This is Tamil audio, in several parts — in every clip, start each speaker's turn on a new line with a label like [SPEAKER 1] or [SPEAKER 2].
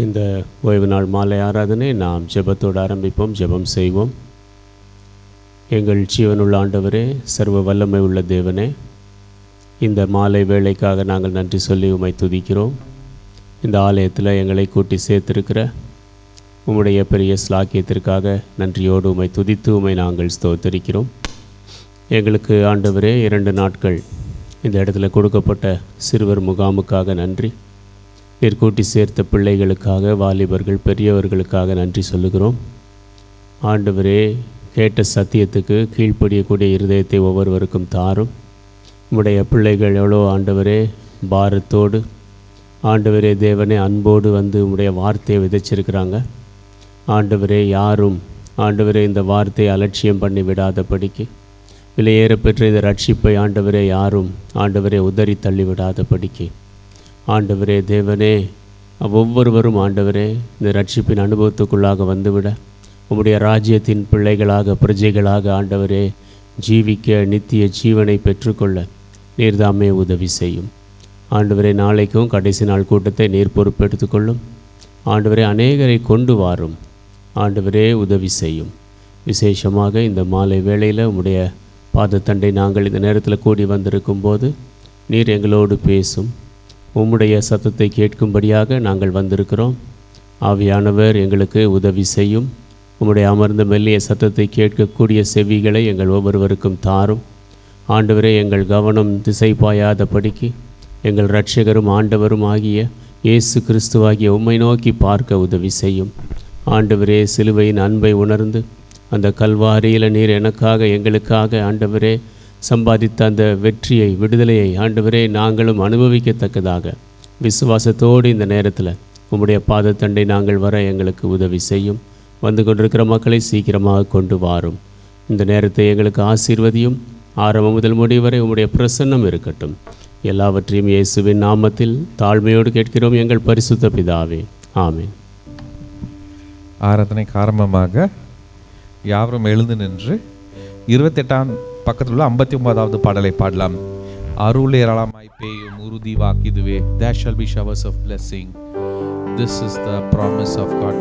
[SPEAKER 1] இந்த ஓய்வு நாள் மாலை ஆராதனை நாம் ஜெபத்தோடு ஆரம்பிப்போம். ஜெபம் செய்வோம். எங்கள் ஜீவனுள்ள ஆண்டவரே, சர்வ வல்லமை உள்ள தேவனே, இந்த மாலை வேளைக்காக நாங்கள் நன்றி சொல்லி உம்மை துதிக்கிறோம். இந்த ஆலயத்தில் எங்களை கூட்டி சேர்த்திருக்கிற உம்முடைய பெரிய ஸ்லாக்கியத்திற்காக நன்றியோடு உம்மை துதித்து உம்மை நாங்கள் ஸ்தோத்தரிக்கிறோம். எங்களுக்கு ஆண்டவரே 2 நாட்கள் இந்த இடத்துல கொடுக்கப்பட்ட சிறுவர் முகாமுக்காக நன்றி. நீர் கூட்டி சேர்த்த பிள்ளைகளுக்காக, வாலிபர்கள், பெரியவர்களுக்காக நன்றி சொல்லுகிறோம். ஆண்டவரே, கேட்ட சத்தியத்துக்கு கீழ்ப்படியக்கூடிய இருதயத்தை ஒவ்வொருவருக்கும் தாரும். உம்முடைய பிள்ளைகள் எவ்வளோ ஆண்டவரே பாரத்தோடு, ஆண்டவரே தேவனே அன்போடு வந்து உம்முடைய வார்த்தையை விதைச்சிருக்கிறாங்க. ஆண்டவரே, யாரும் ஆண்டவரே இந்த வார்த்தையை அலட்சியம் பண்ணி விடாதபடிக்கு, விலையேற பெற்ற இந்த ரட்சிப்பை ஆண்டவரே யாரும் ஆண்டவரே உதறி தள்ளி விடாதபடிக்கு, ஆண்டவரே தேவனே ஒவ்வொருவரும் ஆண்டவரே இந்த ரட்சிப்பின் அனுபவத்துக்குள்ளாக வந்துவிட, உம்முடைய ராஜ்யத்தின் பிள்ளைகளாக, பிரஜைகளாக ஆண்டவரே ஜீவிக்க, நித்திய ஜீவனை பெற்றுக்கொள்ள நீர்தாமே உதவி செய்யும். ஆண்டவரே, நாளைக்கும் கடைசி நாள் கூட்டத்தை நீர் பொறுப்பெடுத்துக்கொள்ளும். ஆண்டவரே, அநேகரை கொண்டு வாரும். ஆண்டவரே, உதவி செய்யும். விசேஷமாக இந்த மாலை வேளையில் உம்முடைய பாதத்தண்டை நாங்கள் இந்த நேரத்தில் கூடி வந்திருக்கும் போது நீர் எங்களோடு பேசும். உம்முடைய சத்தத்தை கேட்கும்படியாக நாங்கள் வந்திருக்கிறோம். ஆவியானவர் எங்களுக்கு உதவி செய்யும். உம்முடைய அமர்ந்த மெல்லிய சத்தத்தை கேட்கக்கூடிய செவிகளை எங்கள் ஒவ்வொருவருக்கும் தாரும். ஆண்டவரே, எங்கள் கவனம் திசை பாயாதபடிக்கு எங்கள் இரட்சகரும் ஆண்டவரும் ஆகிய இயேசு கிறிஸ்துவாகிய உம்மை நோக்கி பார்க்க உதவி செய்யும். ஆண்டவரே, சிலுவையின் அன்பை உணர்ந்து அந்த கல்வாரியில் நீர் எனக்காக, எங்களுக்காக ஆண்டவரே சம்பாதித்த அந்த வெற்றியை, விடுதலையை ஆண்டவரே நாங்களும் அனுபவிக்கத்தக்கதாக விசுவாசத்தோடு இந்த நேரத்தில் உம்முடைய பாதத்தண்டை நாங்கள் வர எங்களுக்கு உதவி செய்யும். வந்து கொண்டிருக்கிற மக்களை சீக்கிரமாக கொண்டு வாரும். இந்த நேரத்தை எங்களுக்கு ஆசீர்வதியும். ஆரம்பம் முதல் முடிவு வரை உம்முடைய பிரசன்னம் இருக்கட்டும். எல்லாவற்றையும் இயேசுவின் நாமத்தில் தாழ்மையோடு கேட்கிறோம் எங்கள் பரிசுத்த பிதாவே, ஆமென்.
[SPEAKER 2] ஆராதனைக்கு ஆரம்பமாக யாவரும் எழுந்து நின்று 28ஆம் பக்கத்தில் உள்ள 59வது பாடலை பாடலாம். அருள் ஏராளமாய் பெய்யும் உறுதி வாக்கிதுவே, there shall be showers of blessing. This is the promise of God.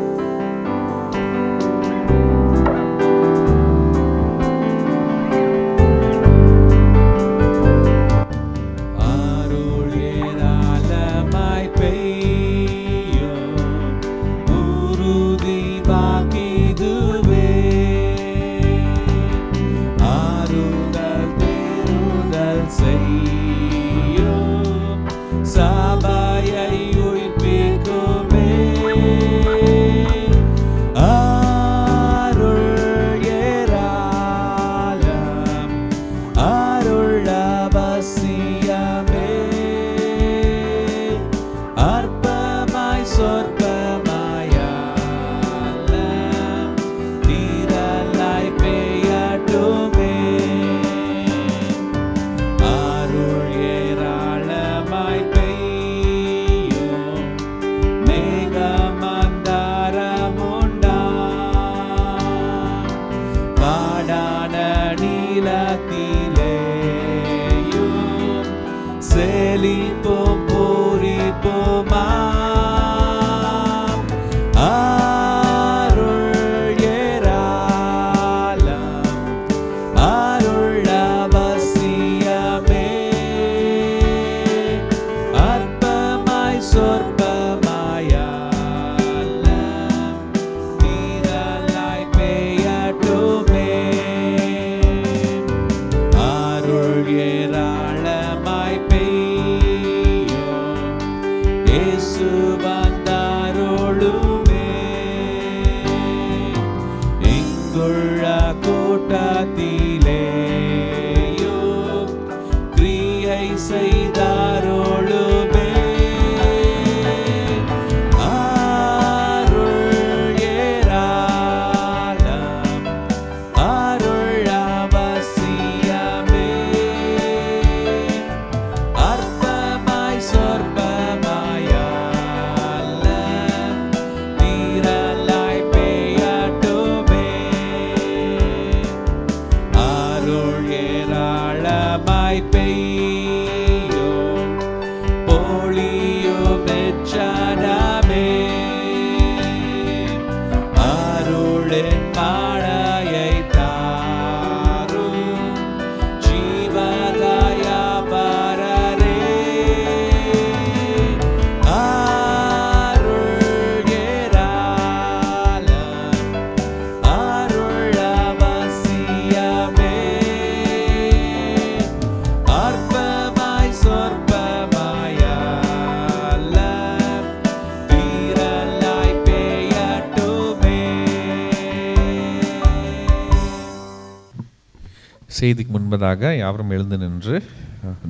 [SPEAKER 2] செய்திக்கு முன்பதாக யாவரும் எழுந்து நின்று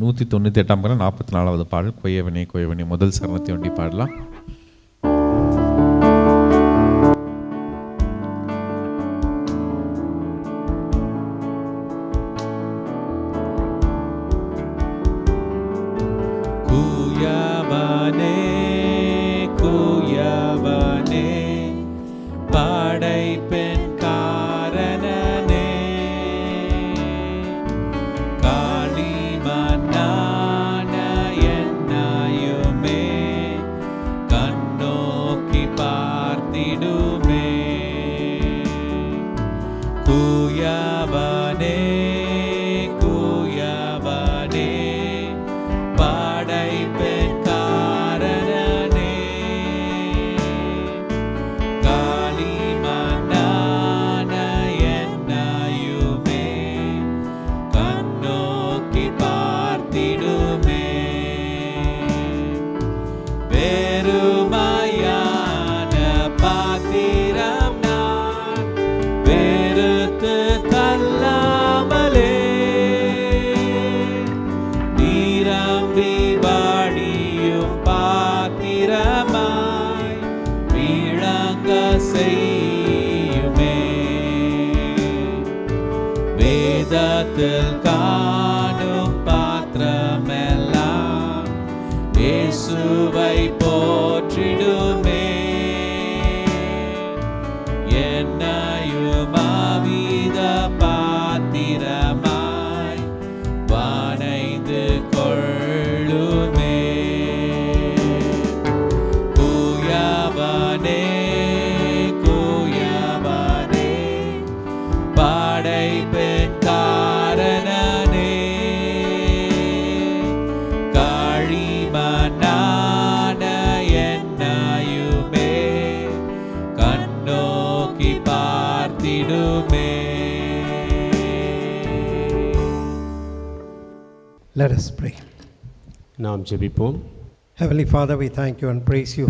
[SPEAKER 2] 198ஆம் பக்கம் 44வது பாடல் கொய்யவனே கொய்யவனே முதல் சரணத்தை ஒண்டி பாடலாம்.
[SPEAKER 3] Let us pray.
[SPEAKER 1] நாம் ஜெபிப்போம்.
[SPEAKER 3] Heavenly Father, we thank you and praise you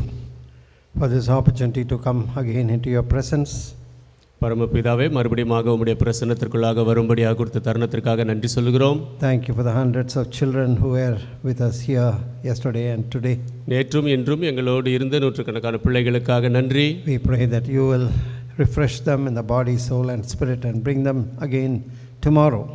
[SPEAKER 3] for this opportunity to come again into your presence.
[SPEAKER 1] பரமபிதாவே, மறுபடியும் உம்முடைய பிரசன்னத்திற்குள்ளாக வரும்படியாக கொடுத்த தருணத்திற்காக நன்றி சொல்கிறோம்.
[SPEAKER 3] Thank you for the hundreds of children who were with us here yesterday and today.
[SPEAKER 1] நேற்றும் இன்றும் எங்களோடு இருந்த நூற்றுக்கணக்கான பிள்ளைகளுக்காக நன்றி.
[SPEAKER 3] We pray that you will refresh them in the body, soul and spirit and bring them again tomorrow.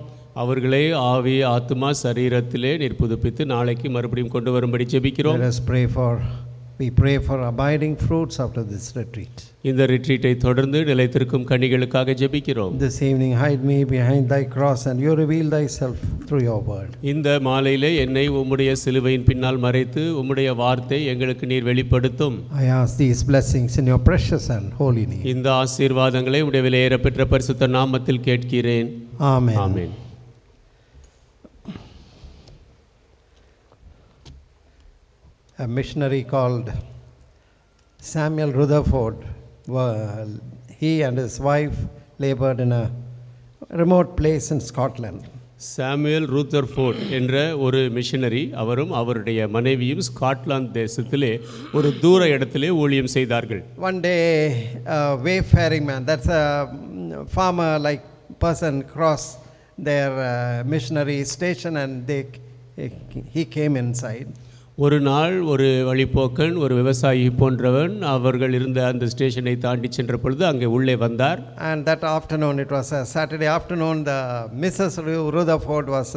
[SPEAKER 1] அவர்களை ஆவி ஆத்மா சரீரத்திலே நீர் புதுப்பித்து நாளைக்கு மறுபடியும் கொண்டு வரும்படி ஜெபிக்கிறோம்.
[SPEAKER 3] Let us pray for abiding fruits after this retreat.
[SPEAKER 1] இந்த ரிட்ரீட்டை தொடர்ந்து நிலைத்திருக்கும் கனிகளுக்காக ஜெபிக்கிறோம்.
[SPEAKER 3] This evening hide me behind thy cross and you reveal thyself through your word.
[SPEAKER 1] இந்த மாலையிலே என்னை உம்முடைய சிலுவையின் பின்னால் மறைத்து உம்முடைய வார்த்தை எங்களுக்கு நீர் வெளிப்படுத்தும்.
[SPEAKER 3] I ask these blessings in your precious and holy name.
[SPEAKER 1] இந்த ஆசீர்வாதங்களை உம்முடைய விலையேறப்பெற்ற பரிசுத்த நாமத்தில் கேட்கிறேன்.
[SPEAKER 3] Amen.
[SPEAKER 1] Amen.
[SPEAKER 3] A missionary called Samuel Rutherford, he and his wife labored in a remote place in Scotland.
[SPEAKER 1] Samuel Rutherford என்ற ஒரு மிஷனரி, அவரும் அவருடைய மனைவியும் ஸ்காட்லாந்து தேசத்திலே ஒரு தூர இடத்திலே ஊழியம் செய்தார்கள்.
[SPEAKER 3] One day a wayfaring man, that's a farmer like person, crossed their missionary station and he came inside.
[SPEAKER 1] ஒரு நாள் ஒரு வழிப்போக்கன், ஒரு விவசாயி போன்றவன் அவர்கள் இருந்த அந்த ஸ்டேஷனை தாண்டி சென்ற பொழுது அங்கே உள்ளே வந்தார்.
[SPEAKER 3] And that afternoon, it was a Saturday afternoon, the Mrs. Rutherford was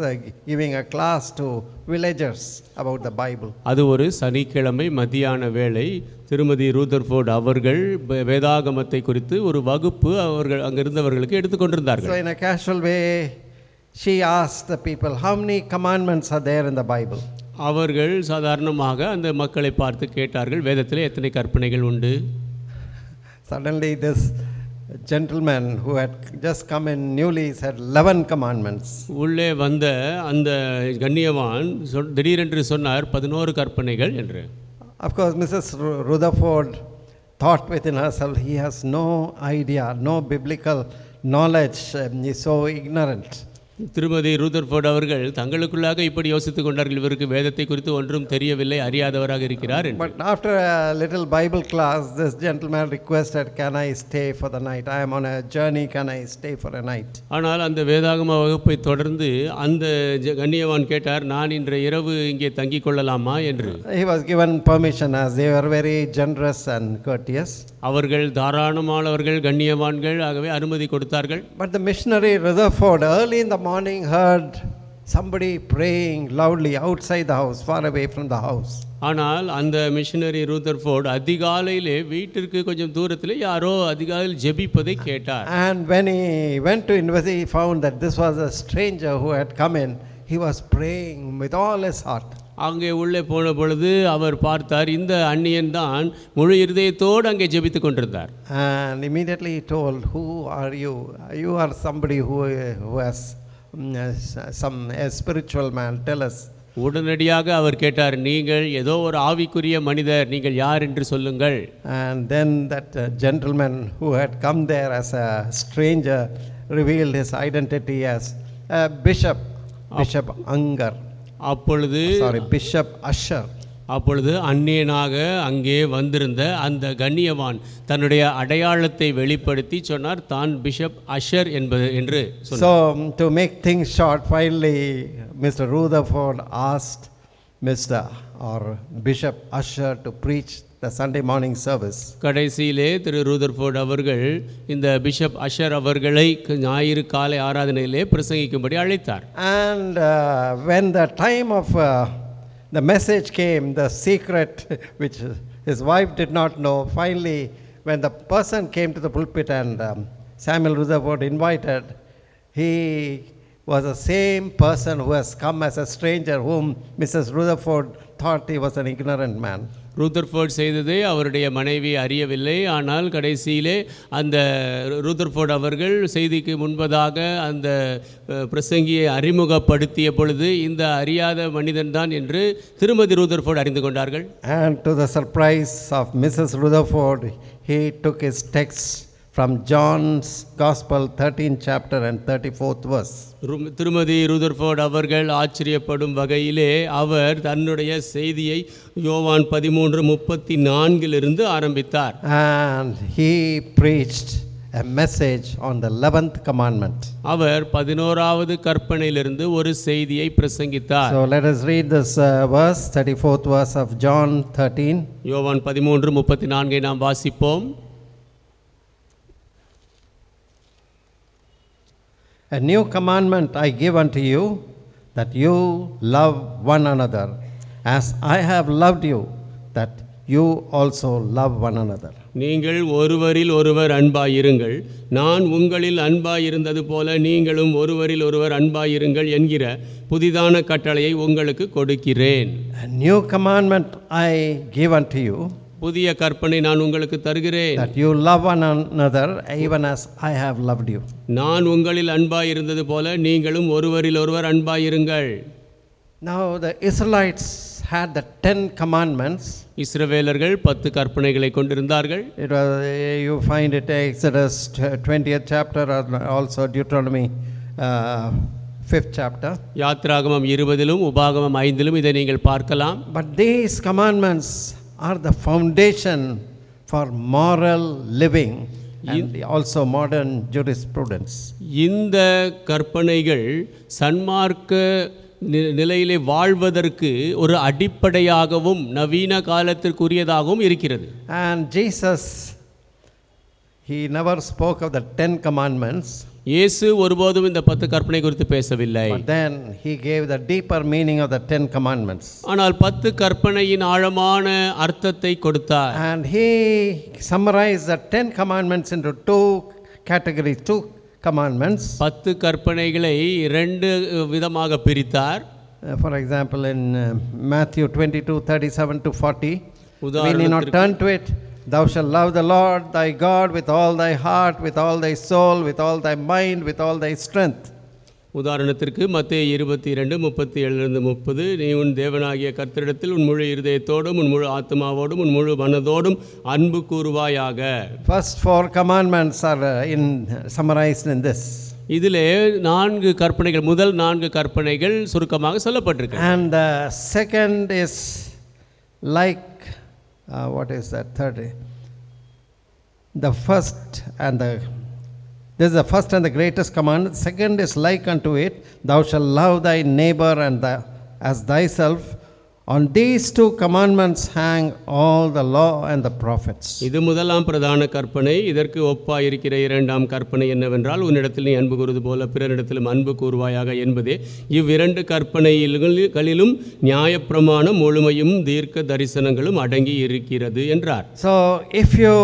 [SPEAKER 3] giving a class to villagers about the Bible.
[SPEAKER 1] அது ஒரு சனிக்கிழமை மத்தியான வேளை. திருமதி ரூதர்ஃபோர்ட் அவர்கள் வேதாகமத்தை குறித்து ஒரு வகுப்பு அவர்கள் அங்கிருந்தவர்களுக்கு எடுத்துக்கொண்டிருந்தார்கள்.
[SPEAKER 3] So in a casual way, she asked the people, how many commandments are there in the Bible?
[SPEAKER 1] அவர்கள் சாதாரணமாக அந்த மக்களை பார்த்து கேட்டார்கள், வேதத்திலே எத்தனை கற்பனைகள் உண்டு?
[SPEAKER 3] Suddenly this gentleman who had just come in newly said 11 commandments.
[SPEAKER 1] உள்ளே வந்த அந்த கண்ணியவான் திடீரென்று சொன்னார் 11 கற்பனைகள் என்று.
[SPEAKER 3] Of course, Mrs. Rutherford thought within herself, he has no idea, no biblical knowledge, he is so ignorant.
[SPEAKER 1] திருமதி ரூதர்ஃபோர்ட் அவர்கள் தங்களுக்குள்ளாக இப்படி யோசித்துக் கொண்டார்கள், இவருக்கு வேதத்தை குறித்து ஒன்றும் தெரியவில்லை, அறியாதவராக இருக்கிறார் என்று.
[SPEAKER 3] But after a little Bible class, this gentleman requested, "Can I stay for the night? I am on a journey. Can I stay for a night?"
[SPEAKER 1] ஆனால் அந்த வேதாகம வகுப்பை தொடர்ந்து அந்த கண்ணியவான் கேட்டார், நான் இன்று இரவு இங்கே தங்கிக் கொள்ளலாமா என்று.
[SPEAKER 3] He was given permission as they were very generous and courteous.
[SPEAKER 1] அவர்கள் தாராளமானவர்கள், கண்ணியவான்கள், ஆகவே அனுமதி கொடுத்தார்கள்.
[SPEAKER 3] But the missionary Rutherford early in the morning heard somebody praying loudly outside the house, far away from the house.
[SPEAKER 1] ஆனால் அந்த மிஷனரி ரூதர்ஃபோர்ட் அதிகாலையிலே வீட்டிற்கு கொஞ்சம் தூரத்தில் யாரோ அதிகாலையில் ஜெபிப்பதை கேட்டார்.
[SPEAKER 3] And when he went to investigate, he found that this was a stranger who had come in. He was praying with all his heart.
[SPEAKER 1] அங்கே உள்ளே போன பொழுது அவர் பார்த்தார், இந்த அந்நியன் தான் முழு இருதயத்தோடு அங்கே ஜெபித்துக் கொண்டிருந்தார்.
[SPEAKER 3] And immediately he told, "Who are you? You are somebody who has a spiritual man. Tell us."
[SPEAKER 1] உடனடியாக அவர் கேட்டார், நீங்கள் ஏதோ ஒரு ஆவிக்குரிய மனிதர், நீங்கள் யார் என்று சொல்லுங்கள்.
[SPEAKER 3] And then that gentleman who had come there as a stranger revealed his identity as Bishop Angar. Bishop Usher.
[SPEAKER 1] அப்பொழுது அந்நியனாக அங்கே வந்திருந்த அந்த கண்ணியவான் தன்னுடைய அடையாளத்தை வெளிப்படுத்தி சொன்னார், தான் பிஷப் அஷர் என்று சொன்னார்.
[SPEAKER 3] So to make things short, finally Mr. Rutherford asked Mr. or Bishop Usher to preach the Sunday morning service.
[SPEAKER 1] கடைசியிலே திரு ரூதர்ஃபோர்ட் அவர்கள் இந்த பிஷப் அஷர் அவர்களை ஞாயிறு காலை ஆராதனையிலே பிரசங்கிக்கும்படி அழைத்தார்.
[SPEAKER 3] And when the time of the message came, the secret which his wife did not know, finally when the person came to the pulpit and Samuel Rutherford invited, he was the same person who has come as a stranger, whom Mrs. Rutherford thought he was an ignorant man.
[SPEAKER 1] Rutherford செய்ததை அவருடைய மனைவி அறியவில்லை. ஆனால் கடைசியிலே அந்த ரூதர்ஃபோர்ட் அவர்கள் செய்திக்கு முன்பதாக அந்த பிரசங்கியை அறிமுகப்படுத்திய பொழுது இந்த அறியாத மனிதன்தான் என்று திருமதி ரூதர்ஃபோர்ட் அறிந்து கொண்டார்கள்.
[SPEAKER 3] And to the surprise of Mrs. Rutherford, he took his text from John's Gospel 13th chapter and 34th verse.
[SPEAKER 1] திருமதி ரூதர்ஃபோர்ட் அவர்கள் ஆச்சரியப்படும் வகையிலே அவர் தன்னுடைய செய்தியை யோவான் 13:34 ஆரம்பித்தார்.
[SPEAKER 3] And he preached a message on the 11th commandment.
[SPEAKER 1] அவர் 11வது கற்பனையிலிருந்து ஒரு செய்தியை பிரசங்கித்தார்.
[SPEAKER 3] So let us read this verse, 34th verse of John 13.
[SPEAKER 1] யோவான் 13:34 நாம் வாசிப்போம்.
[SPEAKER 3] A new commandment I give unto you, that you love one another, as I have loved you, that you also love one another.
[SPEAKER 1] நீங்கள் ஒருவரில் ஒருவர் அன்பாயிருங்கள், நான் உங்களில் அன்பாயிருந்தது போல நீங்களும் ஒருவரில் ஒருவர் அன்பாயிருங்கள் என்கிற புதிதான கட்டளையை உங்களுக்கு கொடுக்கிறேன்.
[SPEAKER 3] A new commandment I give unto you,
[SPEAKER 1] புதிய கற்பனை நான் உங்களுக்கு தருகிறேன்,
[SPEAKER 3] that you love one another even as I have loved you.
[SPEAKER 1] நான் உங்களில் அன்பாயிருந்தது போல நீங்களும் ஒருவரில் ஒருவர் அன்பாயிருங்கள்.
[SPEAKER 3] Now the Israelites had the 10 commandments.
[SPEAKER 1] இஸ்ரவேலர்கள் 10 கற்பனைகளை கொண்டிருந்தார்கள்.
[SPEAKER 3] It was, you find it Exodus 20th chapter or also Deuteronomy 5th chapter.
[SPEAKER 1] யாத்ராகமம் 20 உபாகமம் 5 இதை நீங்கள் பார்க்கலாம்.
[SPEAKER 3] But these commandments are the foundation for moral living and also modern jurisprudence.
[SPEAKER 1] இந்த கற்பனைகள் சன்மார்க்க நிலையிலே வாழ்வதற்கு ஒரு அடிப்படையாகவும் நவீன காலத்திற்குரியதாகவும் இருக்கிறது.
[SPEAKER 3] And Jesus, he never spoke of the 10 commandments.
[SPEAKER 1] இயேசு ஒருபோதும் இந்த 10 கற்பனை குறித்து பேசவில்லை.
[SPEAKER 3] But then he gave the deeper meaning of the 10 commandments.
[SPEAKER 1] ஆனால் 10 கற்பனையின் ஆழமான அர்த்தத்தை கொடுத்தார்.
[SPEAKER 3] And he summarized the 10 commandments into 2 categories, 2 commandments.
[SPEAKER 1] 10 கற்பனைகளை 2 விதமாக பிரித்தார்.
[SPEAKER 3] For example, in Matthew 22:37 to 40, we need not turn to it. Thou shalt love the Lord thy God with all thy heart, with all thy soul, with all thy mind, with all thy strength.
[SPEAKER 1] உதாரணத்திற்கு மத்தேயு 22:37-30, நீ உன் தேவனாகிய கர்த்தரிடத்தில் உன் முழு இருதயத்தோடும் உன் முழு ஆத்மாவோடும் உன் முழு மனதோடும் அன்பு கூறுவாயாக.
[SPEAKER 3] First 4 commandments are summarized in this.
[SPEAKER 1] இதிலே 4 கற்பனைகள், முதல் 4 கற்பனைகள் சுருக்கமாக சொல்லப்பட்டிருக்கு.
[SPEAKER 3] And the second is like, what is that third? The first and the, this is the first and the greatest command. Second is like unto it, thou shalt love thy neighbor and as thyself. On these 2 commandments hang all the law and the prophets.
[SPEAKER 1] இது முதலாம் பிரதான கற்பனை. இதற்கு ஒப்பாய் இருக்கிற இரண்டாம் கற்பனை என்னவென்றால், உன்னிடத்தில் நீ அன்பு கூறுவது போல பிறரிடத்திலும் அன்பு கூறுவாயாக என்பதே. இவ்விரண்டு கற்பனைகளிலும் நியாயப்பிரமாணம் முழுமையும் தீர்க்க தரிசனங்களும் அடங்கி இருக்கிறது என்றார்.
[SPEAKER 3] So if you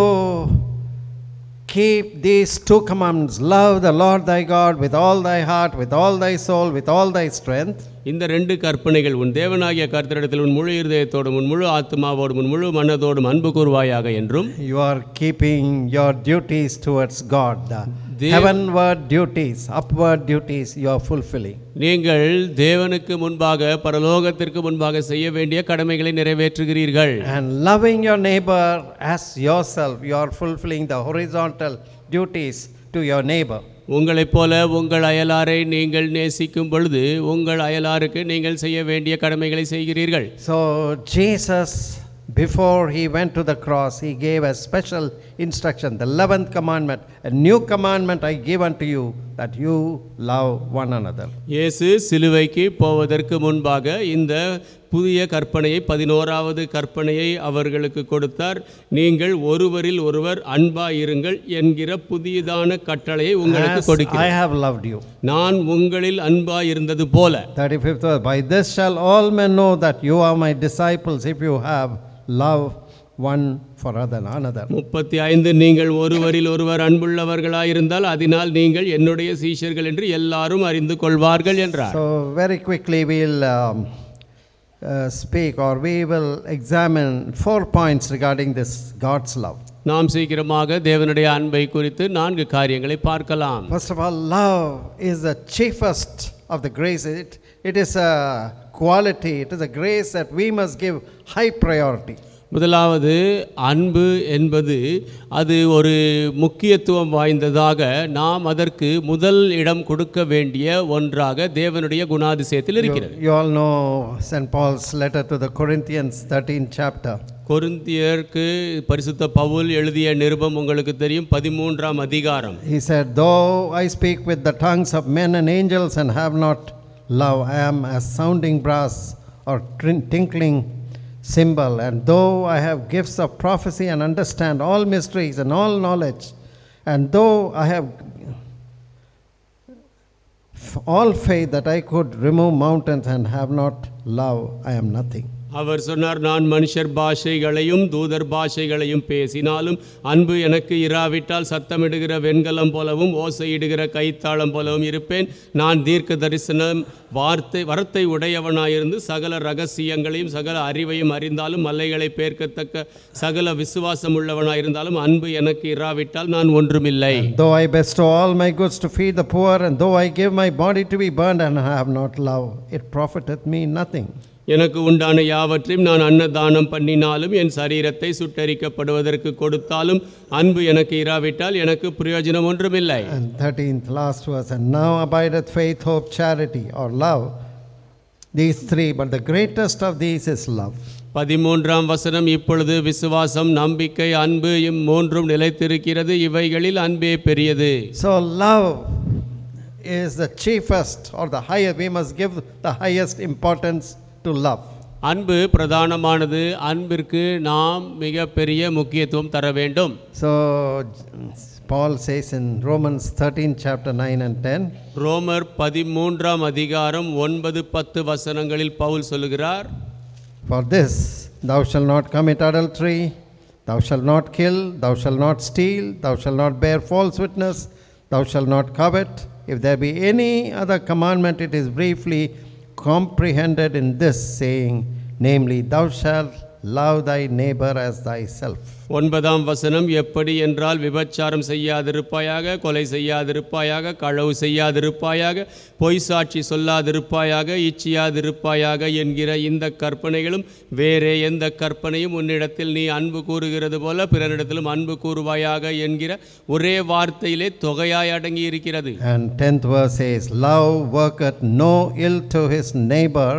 [SPEAKER 3] keep these 2 commandments, love the Lord thy God with all thy heart, with all thy soul, with all thy strength.
[SPEAKER 1] இந்த 2 கற்பனைகள், உன் தேவனாகிய கர்த்தரிடத்தில் உன் முழு இருதயத்தோடும் உன் முழு ஆத்மாவோடும் உன் முழு மனதோடும் அன்பு கூறுவாயாக என்றும்,
[SPEAKER 3] You are keeping your duties towards God, the heavenward duties, upward duties you are fulfilling.
[SPEAKER 1] நீங்கள் தேவனுக்கு முன்பாக பரலோகத்திற்கு முன்பாக செய்ய வேண்டிய கடமைகளை நிறைவேற்றுகிறீர்கள்.
[SPEAKER 3] And loving your neighbor as yourself, you are fulfilling the horizontal duties to your neighbor.
[SPEAKER 1] உங்களைப் போல உங்கள் அயலாரை நீங்கள் நேசிக்கும் பொழுது உங்கள் அயலாருக்கு நீங்கள் செய்ய வேண்டிய கடமைகளை செய்கிறீர்கள்.
[SPEAKER 3] So Jesus, before he went to the cross, he gave a special instruction, the 11th commandment, a new commandment I give unto you, that you love one another.
[SPEAKER 1] இயேசு சிலுவைக்கு போவதற்கு முன்பாக இந்த புதிய கற்பனையை, 11வது கற்பனையை அவர்களுக்கு கொடுத்தார். நீங்கள் ஒருவரில் ஒருவர் அன்பாயிருங்கள் என்கிற புதியதான கட்டளையை உங்களுக்கு கொடுக்கிறேன்.
[SPEAKER 3] I have loved you.
[SPEAKER 1] நான் உங்களில் அன்பாயிருந்தது போல.
[SPEAKER 3] 35th verse, by this shall all men know that you are my disciples, if you have love one for another.
[SPEAKER 1] 35, நீங்கள் ஒருவரில் ஒருவர் அன்புள்ளவர்களாயிருந்தால் அதனால் நீங்கள் என்னுடைய சீஷர்கள் என்று எல்லாரும் அறிந்து கொள்வார்கள் என்றார்.
[SPEAKER 3] So very quickly we will speak, or we will examine 4 points regarding this God's love.
[SPEAKER 1] நாம் சீக்கிரமாக தேவனுடைய அன்பை குறித்து 4 காரியங்களை பார்க்கலாம்.
[SPEAKER 3] First of all, love is the chiefest of the grace. It is a quality, it is a grace that we must give high priority.
[SPEAKER 1] முதலாவது, அன்பு என்பது அது ஒரு முக்கியத்துவம் வாய்ந்ததாக நாம் அதற்கு முதல் இடம் கொடுக்க வேண்டிய ஒன்றாக தேவனுடைய குணாதிசயத்தில் இருக்கிறது.
[SPEAKER 3] You all know St. Paul's letter to the Corinthians, 13th chapter.
[SPEAKER 1] கொரிந்தியருக்கு பரிசுத்த பவுல் எழுதிய நிருபம் உங்களுக்கு தெரியும், 13ஆம் அதிகாரம்.
[SPEAKER 3] He said, though I speak with the tongues of men and angels and have not love, I am as sounding brass or tinkling cymbal. And though I have gifts of prophecy and understand all mysteries and all knowledge, and though I have all faith that I could remove mountains and have not love, I am nothing.
[SPEAKER 1] அவர் சொன்னார், நான் மனுஷர் பாஷைகளையும் தூதர் பாஷைகளையும் பேசினாலும் அன்பு எனக்கு இராவிட்டால் சத்தமிடுகிற வெண்கலம் போலவும் ஓசையிடுகிற கைத்தாளம் போலவும் இருப்பேன். நான் தீர்க்க தரிசனம் வரத்தை உடையவனாயிருந்து சகல ரகசியங்களையும் சகல அறிவையும் அறிந்தாலும் மலைகளை பேர்க்கத்தக்க சகல விசுவாசம் உள்ளவனாயிருந்தாலும் அன்பு எனக்கு இராவிட்டால் நான் ஒன்றுமில்லை.
[SPEAKER 3] Though I bestow all my goods to feed the poor, and though I give my body to be burned and have not love, it profiteth me nothing.
[SPEAKER 1] எனக்கு உண்டான யாவற்றையும் நான் அன்னதானம் பண்ணினாலும் என் சரீரத்தை சுட்டரிக்கப்படுவதற்கு கொடுத்தாலும் அன்பு எனக்கு இராவிட்டால் எனக்கு பிரயோஜனம் ஒன்றுமில்லை.
[SPEAKER 3] And 13th last verse, and now abideth faith, hope, charity, or love, these 3, but the greatest of these is love.
[SPEAKER 1] 13ஆம் வசனம், இப்பொழுது விசுவாசம் நம்பிக்கை அன்பு இம்மூன்றும் நிலைத்திருக்கிறது, இவைகளில் அன்பே பெரியது.
[SPEAKER 3] So love is the chiefest or the highest. We must give the highest importance to love.
[SPEAKER 1] அன்பு பிரதானமானது. அன்பிற்கு நாம் மிக பெரிய முக்கியத்துவம் தர வேண்டும்.
[SPEAKER 3] So Paul says in Romans 13 chapter 9 and 10,
[SPEAKER 1] ரோமர் 13ஆம் அதிகாரம் 9-10 வசனங்களில் பவுல் சொல்லுகிறார்,
[SPEAKER 3] for this thou shalt not commit adultery, thou shalt not kill, thou shalt not steal, thou shalt not bear false witness, thou shalt not covet. If there be any other commandment, it is briefly comprehended in this saying, namely, thou shalt love thy neighbor as thyself.
[SPEAKER 1] 9ஆம் வசனம், எப்படி என்றால் விபச்சாரம் செய்யாதிருப்பாயாக, கொலை செய்யாதிருப்பாயாக, களவு செய்யாதிருப்பாயாக, பொய் சாட்சி சொல்லாதிருப்பாயாக, இச்சியாதிருப்பாயாக என்கிற இந்த கற்பனைகளும் வேறே எந்த கற்பனையும் உன்னிடத்தில் நீ அன்பு கூறுகிறது போல பிறனிடத்திலும் அன்பு கூறுவாயாக என்கிற ஒரே வார்த்தையிலே தொகையாய் அடங்கி இருக்கிறது.
[SPEAKER 3] And 10th verse says, love worketh no ill to his neighbor,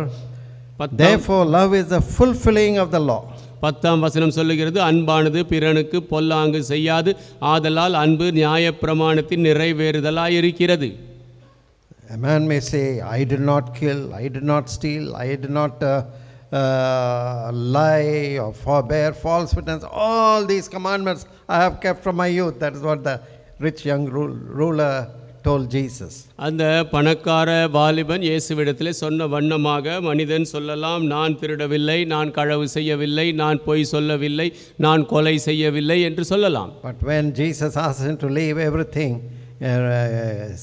[SPEAKER 3] therefore love is the fulfilling of the law.
[SPEAKER 1] 10ஆம் வசனம் சொல்லுகிறது, அன்பானது பிறனுக்கு பொல்லாங்கு செய்யாது, ஆதலால் அன்பு நியாயப்பிரமாணத்தின் நிறைவேறுதலாயிருக்கிறது.
[SPEAKER 3] A man may say, I did not kill, I did not steal, I did not lie or forbear false witness. All these commandments I have kept from my youth. That is what the rich young ruler told Jesus.
[SPEAKER 1] அந்த பணக்கார வாலிபன் இயேசுவிடத்திலே சொன்ன வண்ணமாக மனிதன் சொல்லலாம், நான் திருடவில்லை, நான் களவு செய்யவில்லை, நான் பொய் சொல்லவில்லை, நான் கொலை செய்யவில்லை என்று சொல்லலாம்.
[SPEAKER 3] But when Jesus asked him to leave everything,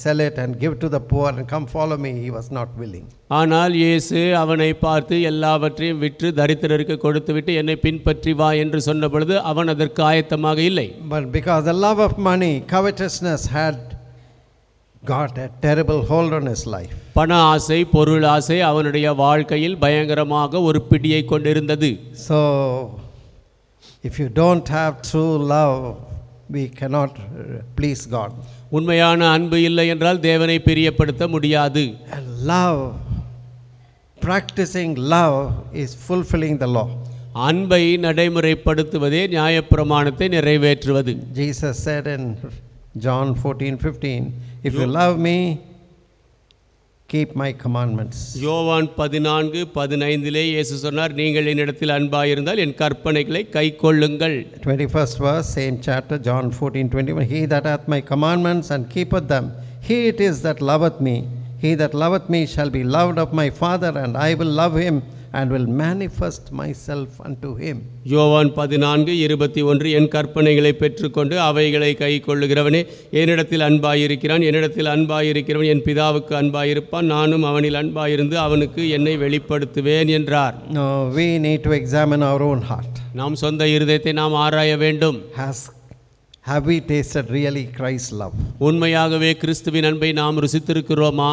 [SPEAKER 3] sell it and give to the poor and come follow me, he was not willing.
[SPEAKER 1] ஆனால் இயேசு அவனை பார்த்து எல்லாவற்றையும் விற்று தரித்திரருக்கு கொடுத்துவிட்டு என்னை பின்பற்றி வா என்று சொன்ன பொழுது அவன் அதற்கு ஆயத்தமாக இல்லை.
[SPEAKER 3] But because the love of money, covetousness had got a terrible hold on his life.
[SPEAKER 1] பண ஆசை, பொருள் ஆசை அவனுடைய வாழ்க்கையில் பயங்கரமாக ஒரு பிடியை கொண்டிருந்தது.
[SPEAKER 3] So if you don't have true love, we cannot please God.
[SPEAKER 1] உண்மையான அன்பு இல்லை என்றால் தேவனை பிரியப்படுத்த முடியாது.
[SPEAKER 3] And love, practicing love is fulfilling the law.
[SPEAKER 1] அன்பை நடைமுறைப்படுத்துவதே நியாயப்பிரமாணத்தை நிறைவேற்றுவது.
[SPEAKER 3] Jesus said in John 14:15, if you love me, keep my commandments.
[SPEAKER 1] யோவான் 14:15 இயேசு சொன்னார், நீங்கள் என்னிடத்தில் அன்பாயிருந்தால் என் கற்பனைகளை கைக்கொள்ளுங்கள்.
[SPEAKER 3] 21st verse, same chapter, John 14:21, he that hath my commandments and keepeth them, he it is that loveth me. He that loveth me shall be loved of my Father, and I will love him and will manifest myself unto him.
[SPEAKER 1] யோவான் 14:21, என் கற்பனைகளை பெற்றுக்கொண்டு அவைகளை கை கொள்ளுகிறவனே என்னிடத்தில் அன்பாயிருக்கிறான், என்னிடத்தில் அன்பாயிருக்கிறவன் என் பிதாவுக்கு அன்பாயிருப்பான், நானும் அவனில் அன்பாயிருந்து அவனுக்கு என்னை வெளிப்படுத்துவேன் என்றார்.
[SPEAKER 3] Now we need to examine our own heart.
[SPEAKER 1] நாம் சொந்த இருதயத்தை நாம் ஆராய வேண்டும்.
[SPEAKER 3] Have we tasted really Christ's love?
[SPEAKER 1] உண்மையாகவே கிறிஸ்துவின் அன்பை நாம் ருசித்திருக்கிறோமா?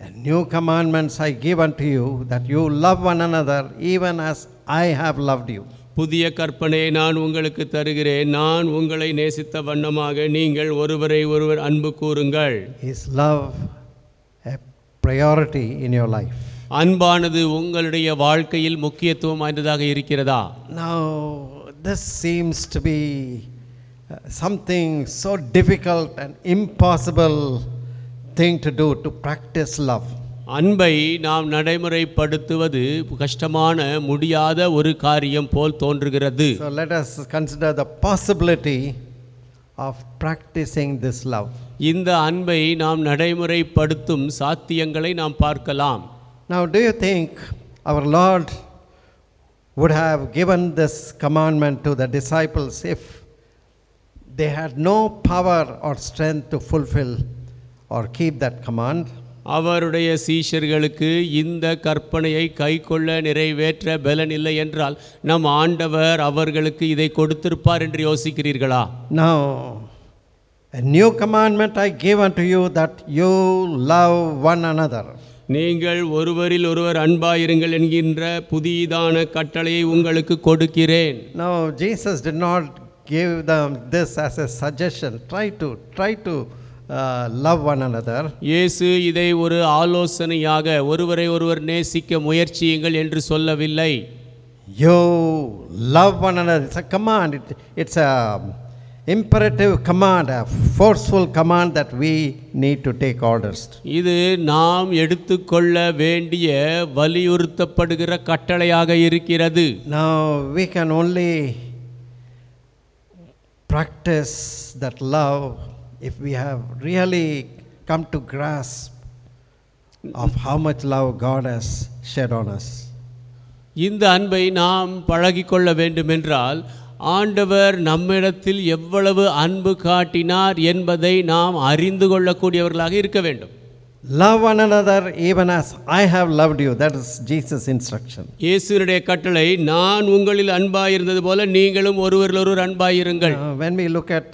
[SPEAKER 3] And new commandments I give unto you, that you love one another even as I have loved you.
[SPEAKER 1] புதிய கற்பனையை நான் உங்களுக்கு தருகிறேன், நான் உங்களை நேசித்த வண்ணமாக நீங்கள் ஒருவரை ஒருவர் அன்பு கூறுங்கள்.
[SPEAKER 3] Is love a priority in your life?
[SPEAKER 1] அன்பானது உங்களுடைய வாழ்க்கையில் முக்கியத்துவம் வாய்ந்ததாக இருக்கிறதா?
[SPEAKER 3] Now this seems to be something so difficult and impossible thing to do, to practice love.
[SPEAKER 1] அன்பை நாம் நடைமுறைப்படுத்துவது கஷ்டமான முடியாத ஒரு காரியம் போல் தோன்றுகிறது.
[SPEAKER 3] So let us consider the possibility of practicing this love.
[SPEAKER 1] இந்த அன்பை நாம் நடைமுறைப்படுத்தும் சாத்தியங்களை நாம் பார்க்கலாம்.
[SPEAKER 3] Now do you think our Lord would have given this commandment to the disciples if they had no power or strength to fulfill or keep that command?
[SPEAKER 1] அவருடைய சீஷர்களுக்கு இந்த கற்பனையை கைக்கொள்ள நிறைவேற்ற பலன் இல்லை என்றால் நம் ஆண்டவர் அவர்களுக்கு இதை கொடுத்திருப்பார் என்று யோசிக்கிறீர்களா?
[SPEAKER 3] Now a new commandment I give unto you, that you love one another.
[SPEAKER 1] நீங்கள் ஒருவரில் ஒருவர் அன்பாயிருங்கள் என்கின்ற புதிதான கட்டளையை உங்களுக்கு கொடுக்கிறேன்.
[SPEAKER 3] Now Jesus did not give them this as a suggestion. Try to love one another.
[SPEAKER 1] இயேசு இதை ஒரு ஆலோசனையாக ஒருவரை ஒருவர் நேசிக்க முயற்சியுங்கள் என்று சொல்லவில்லை.
[SPEAKER 3] You love one another. It's a command. It's a imperative command, a forceful command that we need to take orders.
[SPEAKER 1] இது நாம் எடுத்துக்கொள்ள வேண்டிய வலியுறுத்தப்படுகிற கட்டளையாக இருக்கிறது.
[SPEAKER 3] Now we can only practice that love if we have really come to grasp of how much love God has shed on us.
[SPEAKER 1] இந்த அன்பை நாம் பழகிக்கொள்ள வேண்டுமென்றால் ஆண்டவர் நம்மிடத்தில் எவ்வளவு அன்பு காட்டினார் என்பதை நாம் அறிந்து கொள்ளக்கூடியவர்களாக இருக்க வேண்டும்.
[SPEAKER 3] Love one another even as I have loved you. That is Jesus' instruction.
[SPEAKER 1] இயேசுவினுடைய கட்டளை, நான் உங்களில் அன்பாயிருந்தது போல நீங்களும் ஒருவரிலொருவர் அன்பாயிருங்கள்.
[SPEAKER 3] When we look at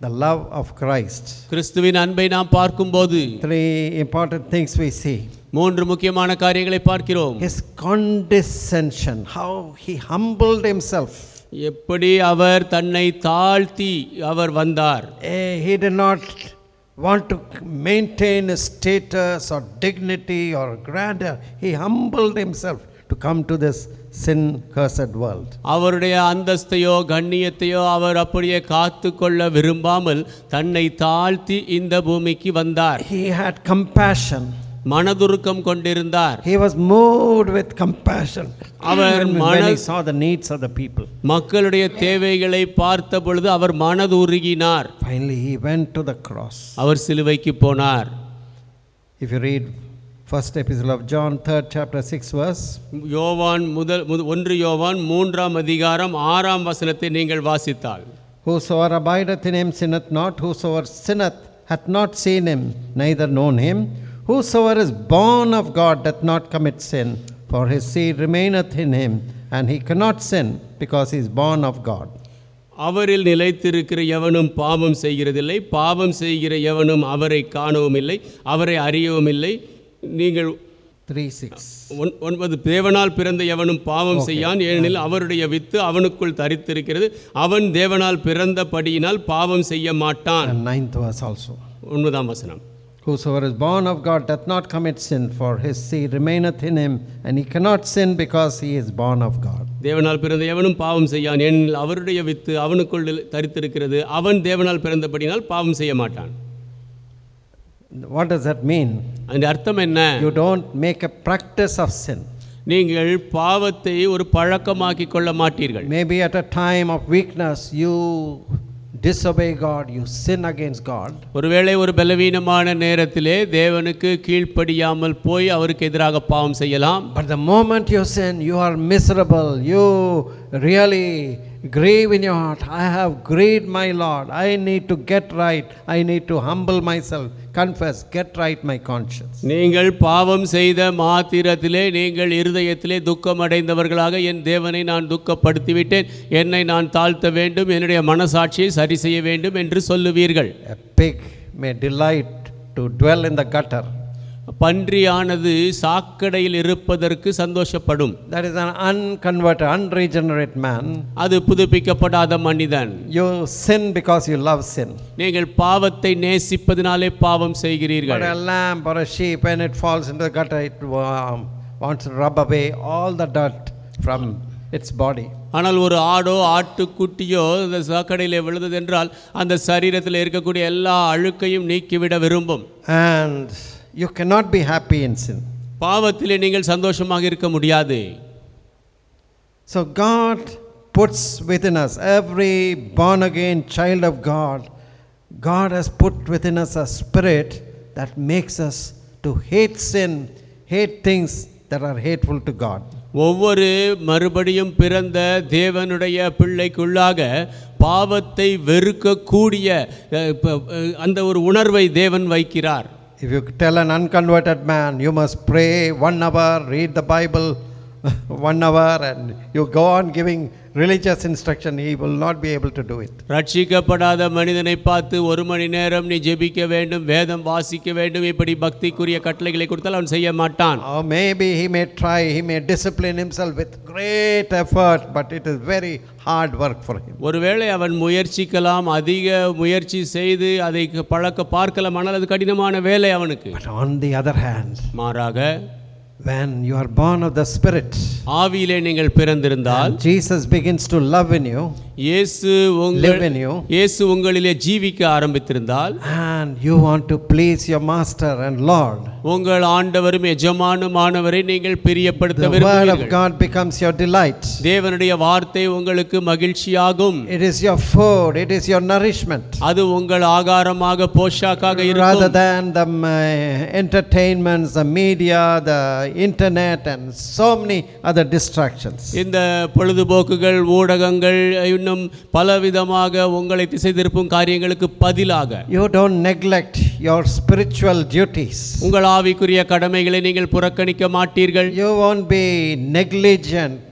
[SPEAKER 3] the love of Christ,
[SPEAKER 1] கிறிஸ்துவின் அன்பை நாம் பார்க்கும்போது
[SPEAKER 3] three important things we see.
[SPEAKER 1] மூன்று முக்கியமான காரியங்களை பார்க்கிறோம்.
[SPEAKER 3] His condescension, how he humbled himself.
[SPEAKER 1] எப்படி அவர் தன்னை தாழ்த்தி அவர் வந்தார்.
[SPEAKER 3] He did not want to maintain his status or dignity or grandeur. He humbled himself to come to this sin-cursed world.
[SPEAKER 1] அவருடைய அந்தஸ்தையோ கண்ணியத்தையோ அவர் அப்படியே காத்து கொள்ள விரும்பாமல் தன்னை தாழ்த்தி இந்த பூமிக்கு வந்தார்.
[SPEAKER 3] He had compassion.
[SPEAKER 1] மனதுருக்கம் கொண்டிருந்தார்.
[SPEAKER 3] He was moved with compassion.
[SPEAKER 1] Our
[SPEAKER 3] when he saw the needs of the people.
[SPEAKER 1] மக்களுடைய தேவைகளை பார்த்த பொழுது அவர் மனதுருகினார்.
[SPEAKER 3] Finally he went to the cross.
[SPEAKER 1] அவர் சிலுவைக்கு போனார்.
[SPEAKER 3] If you read first epistle of John, 3rd chapter, 6th verse.
[SPEAKER 1] யோவான் 1 யோவான் 3ஆம் அதிகாரம் 6ஆம் வசனத்தை நீங்கள் வாசித்தால்,
[SPEAKER 3] Whosoever abideth in him sinneth not, whosoever sinneth hath not seen him, neither known him. Whosoever is born of God doth not commit sin, for his seed remaineth in him, and he cannot sin, because he is born of God.
[SPEAKER 1] அவரில் நிலைத்திருக்கிற எவனும் பாவம் செய்கிறதில்லை, பாவம் செய்கிற எவனும் அவரை காணவும் இல்லை, அவரை அறியவும் இல்லை. நீங்கள்
[SPEAKER 3] 3:6
[SPEAKER 1] தேவனால் பிறந்த எவனும் பாவம் செய்யான், ஏனெனில் அவருடைய வித்து அவனுக்குள் தரித்திருக்கிறது, அவன் தேவனால் பிறந்தபடியினால் பாவம் செய்ய மாட்டான்.
[SPEAKER 3] And 9th verse also.
[SPEAKER 1] 9ஆம் வசனம்.
[SPEAKER 3] Whosoever is born of God doth not commit sin, for his seed remaineth in him, and he cannot sin because he is born of God.
[SPEAKER 1] தேவனால் பிறந்த எவனும் பாவம் செய்யான், ஏனெனில் அவருடைய வித்து அவனுக்குள் தரித்திருக்கிறது, அவன் தேவனால் பிறந்தபடியினால் பாவம் செய்ய மாட்டான்.
[SPEAKER 3] What does that mean?
[SPEAKER 1] அந்த அர்த்தம் என்ன?
[SPEAKER 3] You don't make a practice of sin.
[SPEAKER 1] நீங்கள் பாவத்தை ஒரு பழக்கமாக்கி கொள்ள மாட்டீர்கள்.
[SPEAKER 3] Maybe at a time of weakness you disobey God, you sin against God.
[SPEAKER 1] ஒருவேளை ஒரு பலவீனமான நேரத்திலே தேவனுக்கு கீழ்ப்படியாமல் போய் அவருக்கு எதிராக பாவம் செய்யலாம்.
[SPEAKER 3] But the moment you sin, you are miserable. You really grieve in your heart. I have grieved my Lord. I need to get right. I need to humble myself, confess, get right my conscience.
[SPEAKER 1] நீங்கள் பாவம் செய்த மாத்திரத்திலே நீங்கள் இருதயத்திலே துக்கம் அடைந்தவர்களாக, என் தேவனை நான் துக்கப்படுத்திவிட்டேன், என்னை நான் தாழ்த்த வேண்டும், என்னுடைய மனசாட்சியை சரி செய்ய வேண்டும் என்று சொல்லுவீர்கள்.
[SPEAKER 3] A pig may delight to dwell in the gutter.
[SPEAKER 1] பன்றியானது சாக்கடையில் இருப்பதற்கு சந்தோஷப்படும்.
[SPEAKER 3] That is an unconverted, unregenerate man.
[SPEAKER 1] அது புதுப்பிக்கப்படாத மனிதன்.
[SPEAKER 3] You sin because you love sin.
[SPEAKER 1] நீங்கள் பாவத்தை நேசிப்பதினாலே பாவம் செய்கிறீர்கள்.
[SPEAKER 3] But a lamb or a sheep, when it falls into the gutter, it wants to rub away all the dirt from its body.
[SPEAKER 1] ஆனால் ஒரு ஆடோ ஆட்டுக்குட்டியோ அந்த சாக்கடையிலே விழுந்ததென்றால் அந்த சரீரத்தில் இருக்கக்கூடிய எல்லா அழுக்கையும் நீக்கிவிட விரும்பும்.
[SPEAKER 3] And you cannot be happy in sin.
[SPEAKER 1] பாவத்திலே நீங்கள் சந்தோஷமாக இருக்க முடியாது.
[SPEAKER 3] So God puts within us, every born again child of God, God has put within us a spirit that makes us to hate sin, hate things that are hateful to God.
[SPEAKER 1] ஒவ்வொரு மறுபடியும் பிறந்த தேவனுடைய பிள்ளைக்குள்ளாக பாவத்தை வெறுக்கக்கூடிய அந்த ஒரு உணர்வை தேவன் வைக்கிறார்.
[SPEAKER 3] If you tell an unconverted man, you must pray 1 hour, read the Bible 1 hour, and you go on giving religious instruction, he will not be able to do it.
[SPEAKER 1] ரட்சிக்கப்படாத மனிதனை பார்த்து 1 மணி நேரம் நீ ஜெபிக்க வேண்டும், வேதம் வாசிக்க வேண்டும், இப்படி பக்திக்குரிய கட்டளைகளை கொடுத்தால் அவன் செய்ய மாட்டான்.
[SPEAKER 3] Or maybe he may try, he may discipline himself with great effort, but it is very hard work for him.
[SPEAKER 1] ஒருவேளை அவன் முயற்சிக்கலாம், அதிக முயற்சி செய்து அதை பழக்க பார்க்கலாம், ஆனால் அது கடினமான வேலை அவனுக்கு.
[SPEAKER 3] But on the other hand,
[SPEAKER 1] மாறாக
[SPEAKER 3] when you are born of the Spirit,
[SPEAKER 1] ஆவியிலே நீங்கள் பிறந்திருந்தால்,
[SPEAKER 3] Jesus begins to love in you, live in you,
[SPEAKER 1] இயேசு உங்களிலே ஜீவிக்க ஆரம்பித்திருந்தால்,
[SPEAKER 3] and you want to please your master and Lord,
[SPEAKER 1] உங்கள் ஆண்டவரும் எஜமானுமானவரை நீங்கள் பிரியப்படுத்த
[SPEAKER 3] the word
[SPEAKER 1] விரும்புகிறீர்கள்.
[SPEAKER 3] of God becomes your delight.
[SPEAKER 1] தேவனுடைய வார்த்தை உங்களுக்கு மகிழ்ச்சியாகும்.
[SPEAKER 3] It is your food, it is your nourishment.
[SPEAKER 1] அது உங்கள் ஆகாரமாக போஷாக்காக
[SPEAKER 3] Rather
[SPEAKER 1] இருக்கும்.
[SPEAKER 3] than the entertainments, the media, the internet and so many other distractions.
[SPEAKER 1] இந்த பொழுதுபோக்குகள், ஊடகங்கள், இன்னும் பலவிதமாக உங்களை திசை திருப்பும் காரியங்களுக்கு பதிலாக
[SPEAKER 3] You don't neglect your spiritual duties.
[SPEAKER 1] உங்கள் ஆவிக்குரிய கடமைகளை நீங்கள் புறக்கணிக்க மாட்டீர்கள்.
[SPEAKER 3] You won't be negligent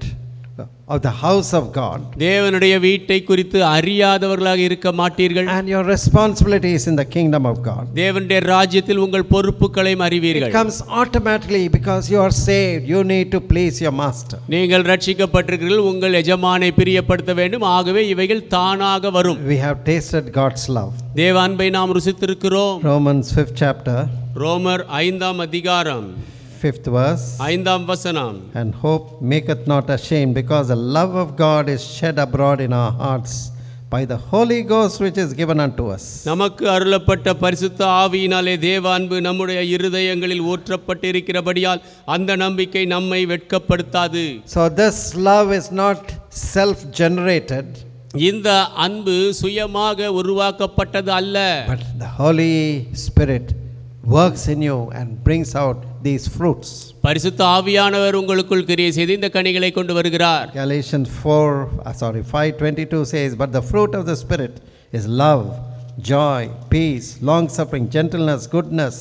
[SPEAKER 3] of the house of God.
[SPEAKER 1] தேவனுடைய வீட்டை குறித்து அறியாதவர்களாக இருக்க மாட்டீர்கள்.
[SPEAKER 3] And your responsibilities in the kingdom of God.
[SPEAKER 1] தேவனுடைய ராஜ்யத்தில் உங்கள் பொறுப்புகளையும்
[SPEAKER 3] It
[SPEAKER 1] அறிவீர்கள்.
[SPEAKER 3] comes automatically because you are saved. You need to please your master.
[SPEAKER 1] நீங்கள் ரட்சிக்கப்பட்டிருக்கிறீர்கள், உங்கள் எஜமானை பிரியப்படுத்த வேண்டும். ஆகவே இவைகள் தானாக வரும்.
[SPEAKER 3] We have tasted God's love.
[SPEAKER 1] தேவ அன்பை நாம் ருசித்திருக்கிறோம்.
[SPEAKER 3] Romans 5th chapter,
[SPEAKER 1] ரோமர் 5ஆம் அதிகாரம்
[SPEAKER 3] 5th verse.
[SPEAKER 1] 5ஆம் வசனம்.
[SPEAKER 3] And hope maketh not ashamed, because the love of God is shed abroad in our hearts by the Holy Ghost which is given unto us.
[SPEAKER 1] நமக்கு அருளப்பட்ட பரிசுத்த ஆவியினாலே தேவ அன்பு நம்முடைய இருதயங்களில் ஊற்றப்பட்டிருக்கிறபடியால் அந்த நம்பிக்கை நம்மை வெட்கப்படுத்தாது.
[SPEAKER 3] So this love is not self-generated,
[SPEAKER 1] இந்த அன்பு சுயமாக உருவாக்கப்பட்டது அல்ல.
[SPEAKER 3] but the Holy Spirit works in you and brings out these fruits.
[SPEAKER 1] பரிசுத்த ஆவியானவர் உங்களுக்குள் கிரியை செய்து இந்த கனிகளை கொண்டு வருகிறார்.
[SPEAKER 3] Galatians 5:22 says, but the fruit of the Spirit is love, joy, peace, long-suffering, gentleness, goodness,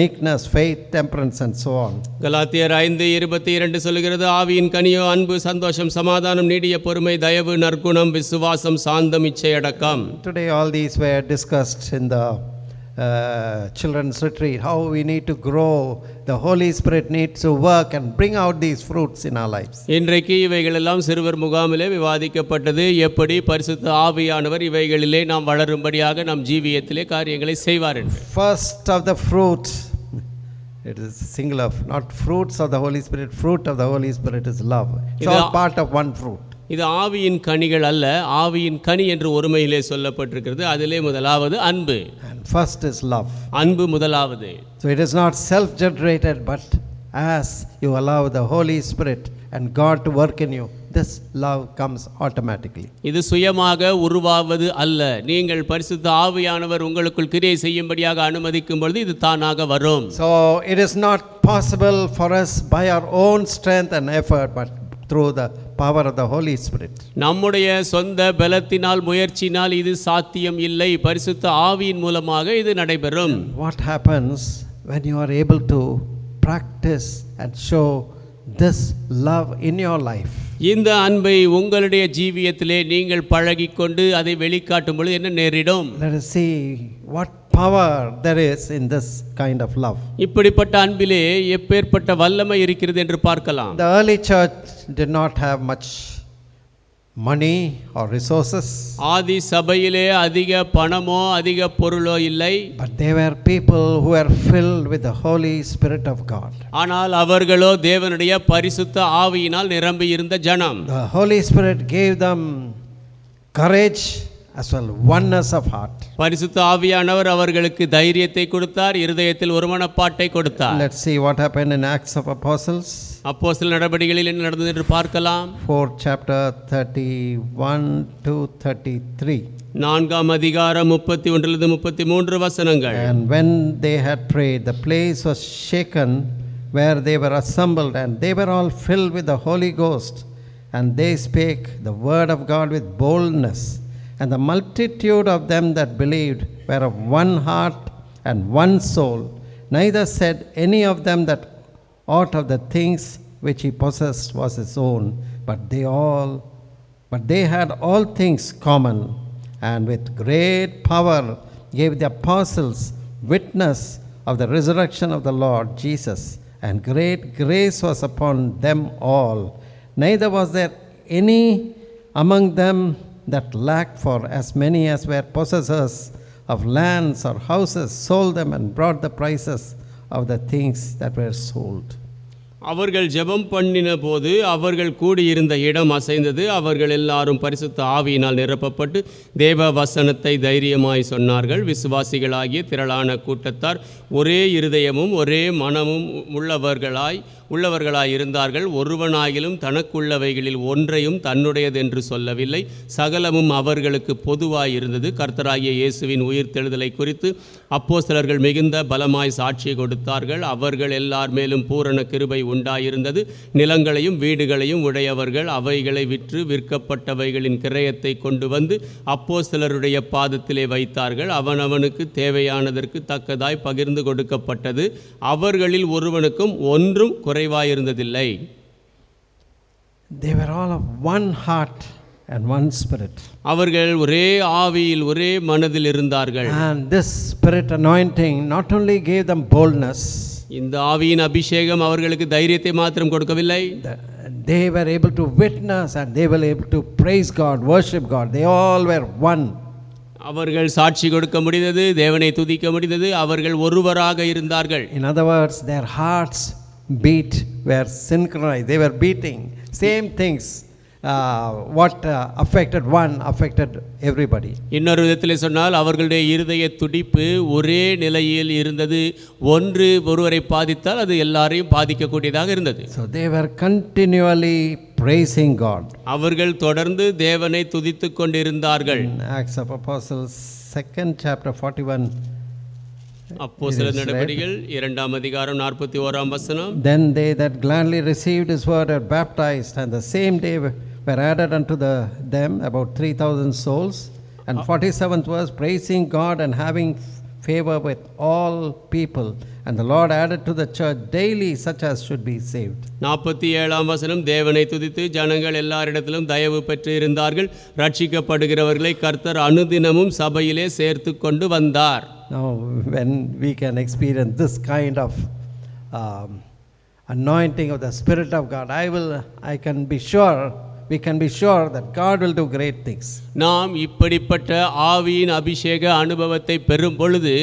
[SPEAKER 3] meekness, faith, temperance, and so on.
[SPEAKER 1] கலாத்தியர் 5:22 சொல்கிறது, ஆவியின் கனியோ அன்பு, சந்தோஷம், சமாதானம், நீடிய பொறுமை, தயவு, நற்குணம், விசுவாசம், சாந்தம், இச்சையடக்கம்.
[SPEAKER 3] Today all these were discussed in the children's retreat, how we need to grow. The Holy Spirit needs to work and bring out these fruits in our lives.
[SPEAKER 1] இன்றைக்கு இவைகள் எல்லாம் சிறுவர் முகாமிலே விவாதிக்கப்பட்டது. எப்படி பரிசுத்த ஆவியானவர் இவைகளிலே நாம் வளரும்படியாக நம் ஜீவியத்திலே காரியங்களை செய்வார் என்று.
[SPEAKER 3] First of the fruit, it is singular, not fruits of the Holy Spirit, fruit of the Holy Spirit is love. It's all part of one fruit.
[SPEAKER 1] இது ஆவியின் கனிகள் அல்ல, ஆவியின் கனி என்று ஒருமையிலே சொல்லப்பட்டிருக்கிறது. அதிலே முதலாவது அன்பு.
[SPEAKER 3] And first is love.
[SPEAKER 1] அன்பு முதலாவது.
[SPEAKER 3] So it is not self-generated, but as you allow the Holy Spirit and God to work in you, this love comes automatically.
[SPEAKER 1] இது சுயமாக உருவாவது அல்ல. நீங்கள் பரிசுத்த ஆவியானவர் உங்களுக்குள் கிரியை செய்யும்படியாக அனுமதிக்கும் பொழுது இது தானாக வரும்.
[SPEAKER 3] So it is not possible for us by our own strength and effort, but through the power of the Holy Spirit.
[SPEAKER 1] நம்முடைய சொந்த பலத்தினால் முயற்சினால் இது சாத்தியம் இல்லை. பரிசுத்த ஆவியின் மூலமாக இது நடைபெறும்.
[SPEAKER 3] What happens when you are able to practice and show this love in your life?
[SPEAKER 1] இந்த அன்பை உங்களுடைய ஜீவியத்திலே நீங்கள் பழகிக்கொண்டு அதை வெளிக்காட்டும் பொழுது என்ன நேரிடும்?
[SPEAKER 3] Let us see what power there is in this kind of love.
[SPEAKER 1] இப்படிப்பட்ட அன்பிலே எப்பேற்பட்ட வல்லமை இருக்கிறது என்று பார்க்கலாம்.
[SPEAKER 3] The early church did not have much money or resources,
[SPEAKER 1] ஆதி சபையிலே அதிக பணமோ அதிக பொருளோ இல்லை.
[SPEAKER 3] but they were people who were filled with the Holy Spirit of God.
[SPEAKER 1] ஆனால் அவர்களோ தேவனுடைய பரிசுத்த ஆவியினால் நிரம்பி இருந்த ஜனம்.
[SPEAKER 3] The Holy Spirit gave them courage as well oneness of heart.
[SPEAKER 1] பரிசுத்த ஆவியானவர் அவர்களுக்கு தைரியத்தை கொடுத்தார், இருதயத்தில் ஒருமனப்பாட்டை கொடுத்தார்.
[SPEAKER 3] Let's see what happened in Acts of Apostles.
[SPEAKER 1] அப்போஸ்தலர் நடபடிகளில் என்ன நடந்தது என்று பார்க்கலாம்.
[SPEAKER 3] 4th chapter 31 to 33.
[SPEAKER 1] 4ஆம் அதிகாரம் 31 33 வசனங்கள்.
[SPEAKER 3] And when they had prayed, the place was shaken where they were assembled, and they were all filled with the Holy Ghost, and they spake the word of God with boldness. And the multitude of them that believed were of one heart and one soul. Neither said any of them that aught of the things which he possessed was his own, but they had all things common, and with great power gave the apostles witness of the resurrection of the Lord Jesus, and great grace was upon them all. Neither was there any among them that lacked, for as many as were possessors of lands or houses sold them and brought the prices of the things that were sold.
[SPEAKER 1] அவர்கள் ஜெபம் பண்ணின போது அவர்கள் கூடியிருந்த இடம் அசைந்தது. அவர்கள் எல்லாரும் பரிசுத்த ஆவியினால் நிரப்பப்பட்டு தேவ வசனத்தை தைரியமாய் சொன்னார்கள். விசுவாசிகளாகிய திரளான கூட்டத்தார் ஒரே இருதயமும் ஒரே மனமும் உள்ளவர்களாய் இருந்தார்கள். ஒருவனாகிலும் தனக்குள்ளவைகளில் ஒன்றையும் தன்னுடையதென்று சொல்லவில்லை. சகலமும் அவர்களுக்கு பொதுவாய் இருந்தது. கர்த்தராகிய இயேசுவின் உயிர்த்தெழுதலை குறித்து அப்போஸ்தலர்கள் மிகுந்த பலமாய் சாட்சி கொடுத்தார்கள். அவர்கள் எல்லார் மேலும் பூரண கிருபை உண்டாயிருந்தது. நிலங்களையும் வீடுகளையும் உடையவர்கள் அவைகளை விற்று விற்கப்பட்டவைகளின் கிரயத்தை கொண்டு வந்து அப்போஸ்தலருடைய பாதத்திலே வைத்தார்கள். அவனவனுக்கு தேவையானதற்கு தக்கதாய் பகிர்ந்து கொடுக்கப்பட்டது. அவர்களில் ஒருவனுக்கும் ஒன்றும் குறைவாயிருந்ததில்லை.
[SPEAKER 3] They were all of one heart and one spirit.
[SPEAKER 1] அவர்கள் ஒரே ஆவியில் ஒரே மனதில் இருந்தார்கள்.
[SPEAKER 3] And this spirit anointing not only gave them boldness,
[SPEAKER 1] இந்த ஆவியின் அபிஷேகம் அவர்களுக்கு தைரியத்தை மாத்திரம் கொடுக்கவில்லை.
[SPEAKER 3] they were able to witness and they were able to praise God, worship God. They all were one.
[SPEAKER 1] அவர்கள் சாட்சி கொடுக்க முடிந்தது, தேவனை துதிக்க முடிந்தது. அவர்கள் ஒருவராக இருந்தார்கள்.
[SPEAKER 3] In other words, their hearts beat were synchronized. They were beating same things. What affected one affected everybody.
[SPEAKER 1] இன்னொரு விதத்தில் சொன்னால் அவர்களுடைய இருதய துடிப்பு ஒரே நிலையில் இருந்தது. ஒன்று ஒருவரை பாதித்தால் அது எல்லாரையும் பாதிக்கக்கூடியதாக இருந்தது.
[SPEAKER 3] So they were continually praising God.
[SPEAKER 1] அவர்கள் தொடர்ந்து தேவனை துதித்துக் கொண்டிருந்தார்கள்.
[SPEAKER 3] Acts of Apostles 2nd chapter 41.
[SPEAKER 1] அப்போஸ்தலர் நடபடிகள் 2ஆம் அதிகாரம் 41ஆம் வசனம்.
[SPEAKER 3] Then they that gladly received his word were baptized, and the same day were added unto them about 3,000 souls. And 47th verse, praising God and having favor with all people. And the Lord added to the church daily such as should be saved.
[SPEAKER 1] 47ஆம் வசனம், தேவனை துதித்து ஜனங்கள் எல்லாரிடத்திலும் தயவு பெற்று இருந்தார்கள். ரட்சிக்கப்படுகிறவர்களை கர்த்தர் அனுதினமும் சபையிலே சேர்த்து கொண்டு வந்தார்.
[SPEAKER 3] Now when we can experience this kind of anointing of the Spirit of God, we can be sure that God will do great things.
[SPEAKER 1] நாம் இப்படிப்பட்ட ஆவியின் அபிஷேக அனுபவத்தை பெறும் பொழுது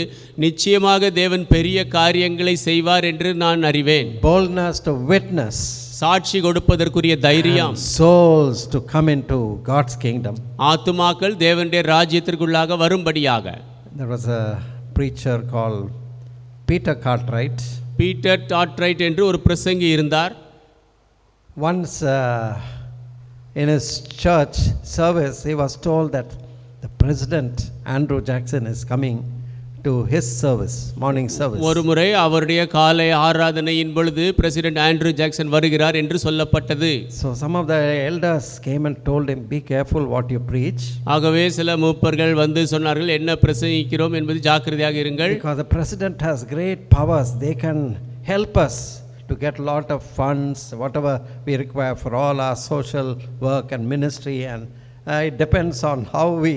[SPEAKER 1] நிச்சயமாக தேவன் பெரிய காரியங்களை செய்வார் என்று நான் அறிவேன்.
[SPEAKER 3] Boldness to witness,
[SPEAKER 1] சாட்சி கொடுப்பதற்குரிய தைரியம்,
[SPEAKER 3] souls to come into God's kingdom.
[SPEAKER 1] ஆத்துமாக்கள் தேவனுடைய ராஜ்யத்திற்குள்ளாக வரும்படியாக.
[SPEAKER 3] There was a preacher called Peter Cartwright.
[SPEAKER 1] Peter Cartwright என்று ஒரு பிரசங்கி இருந்தார்.
[SPEAKER 3] Once in his church service, he was told that the President Andrew Jackson is coming to his service, morning service.
[SPEAKER 1] ஒரு முறை அவருடைய காலை ஆராதனையின் பொழுது பிரசிடென்ட் ஆண்ட்ரூ ஜாக்சன் வருகிறார் என்று சொல்லப்பட்டது.
[SPEAKER 3] So some of the elders came and told him, be careful what you preach.
[SPEAKER 1] ஆகவே சில மூப்பர்கள் வந்து சொன்னார்கள், என்ன பிரசங்கிக்கிறோம் என்பது ஜாக்கிரதையாக இருங்கள்.
[SPEAKER 3] Because the president has great powers. They can help us to get a lot of funds, whatever we require for all our social work and ministry, and it depends on how we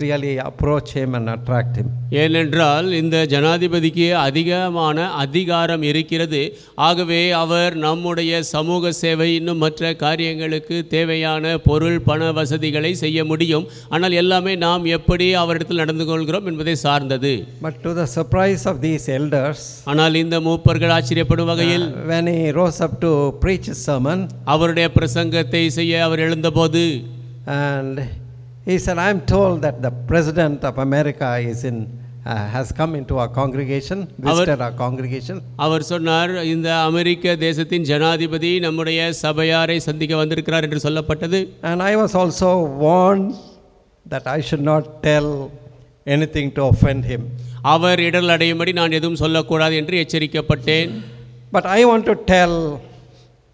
[SPEAKER 3] really approach him and attract him.
[SPEAKER 1] ஏனென்றால் இந்த ஜனாதிபதிக்கு அதிகமான அதிகாரம் இருக்கிறது. ஆகவே அவர் நம்முடைய சமூக சேவை இன்னும் மற்ற காரியங்களுக்கு தேவையான பொருள் பண வசதிகளை செய்ய முடியும். ஆனால் எல்லாமே நாம் எப்படி அவரிடத்தில் நடந்து கொள்கிறோம் என்பதை சார்ந்தது.
[SPEAKER 3] But to the surprise of these elders,
[SPEAKER 1] ஆனால் இந்த மூப்பர்கள் ஆச்சரியப்படும் வகையில்
[SPEAKER 3] when he rose up to preach his sermon,
[SPEAKER 1] அவருடைய பிரசங்கத்தை செய்ய அவர் எழுந்தபோது,
[SPEAKER 3] and he said, I am told that the President of America has come into our congregation, visited our congregation.
[SPEAKER 1] அவர் சொன்னார், இந்த அமெரிக்க தேசத்தின் ஜனாதிபதி நம்முடைய சபையாரை சந்திக்க வந்திருக்கிறார் என்று சொல்லப்பட்டது.
[SPEAKER 3] And I was also warned that I should not tell anything to offend him.
[SPEAKER 1] அவர் இடர் அடையும்படி நான் எதுவும் சொல்லக்கூடாது என்று எச்சரிக்கப்பட்டேன்.
[SPEAKER 3] But I want to tell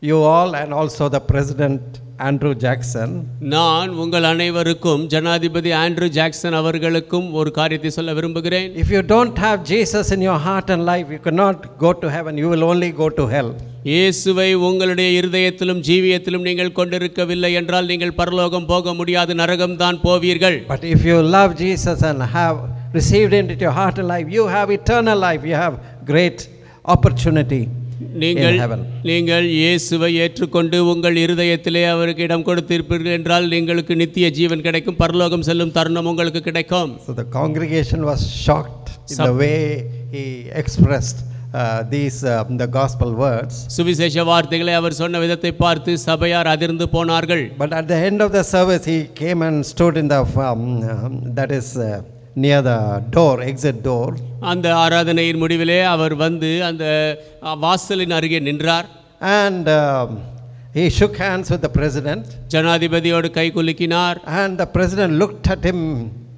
[SPEAKER 3] you all and also the President Andrew Jackson,
[SPEAKER 1] நான் உங்கள் அனைவருக்கும் ஜனாதிபதி ஆண்ட்ரூ ஜாக்சன் அவர்களுக்கும் ஒரு காரியத்தை சொல்ல விரும்புகிறேன்.
[SPEAKER 3] if you don't have Jesus in your heart and life, you cannot go to heaven. You will only go to hell.
[SPEAKER 1] இயேசுவை உங்களுடைய இருதயத்திலும் ஜீவியத்திலும் நீங்கள் கொண்டிருக்கவில்லை என்றால் நீங்கள் பரலோகம் போக முடியாது, நரகம்தான் போவீர்கள்.
[SPEAKER 3] But if you love Jesus and have received him into your heart and life, you have eternal life. You have great opportunity.
[SPEAKER 1] நீங்கள் இயேசுவை ஏற்றுக்கொண்டு உங்கள் இருதயத்திலே அவருக்கு இடம் கொடுத்திருப்பீர்கள் என்றால் உங்களுக்கு நித்திய ஜீவன் கிடைக்கும், பரலோகம் செல்லும் தருணம் உங்களுக்கு கிடைக்கும்.
[SPEAKER 3] So the congregation was shocked in the way he expressed the gospel words.
[SPEAKER 1] சுவிசேஷ வார்த்தைகளை அவர் சொன்ன விதத்தை பார்த்து சபையார் அதிர்ந்து போனார்கள்.
[SPEAKER 3] But at the end of the service, he came and stood in the that is near the door, exit door.
[SPEAKER 1] அந்த ஆராதனையின் முடிவிலே அவர் வந்து அந்த வாசலின் அருகே நின்றார்.
[SPEAKER 3] And he shook hands with the president.
[SPEAKER 1] ஜனாதிபதியோடு guy குலுக்கினார்.
[SPEAKER 3] And the president looked at him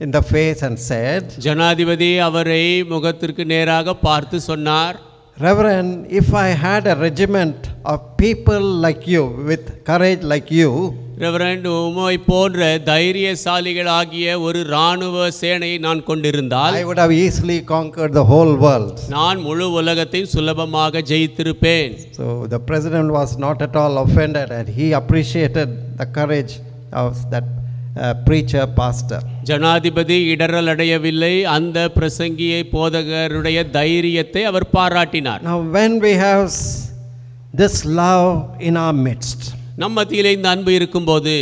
[SPEAKER 3] in the face and said,
[SPEAKER 1] ஜனாதிபதி அவரை முகத்திற்கு நேராக பார்த்து சொன்னார்,
[SPEAKER 3] Reverend, if I had a regiment of people like you, with courage like you,
[SPEAKER 1] reverend, உம்மை போன்ற தைரியசாலிகள் ஆகிய ஒரு இராணுவ சேனையை நான் கொண்டிருந்தால்
[SPEAKER 3] I would have easily conquered the whole world.
[SPEAKER 1] நான் முழு உலகத்தையும் சுலபமாக ஜெயித்திருப்பேன்.
[SPEAKER 3] So the president was not at all offended, and he appreciated the courage of that preacher, pastor.
[SPEAKER 1] ஜனாதிபதி இடரல் அடையவில்லை. அந்த பிரசங்கியை போதகருடைய தைரியத்தை அவர் பாராட்டினார்.
[SPEAKER 3] Now when we have this love in our midst,
[SPEAKER 1] நம் மத்தியிலே இந்த அன்பு இருக்கும்போது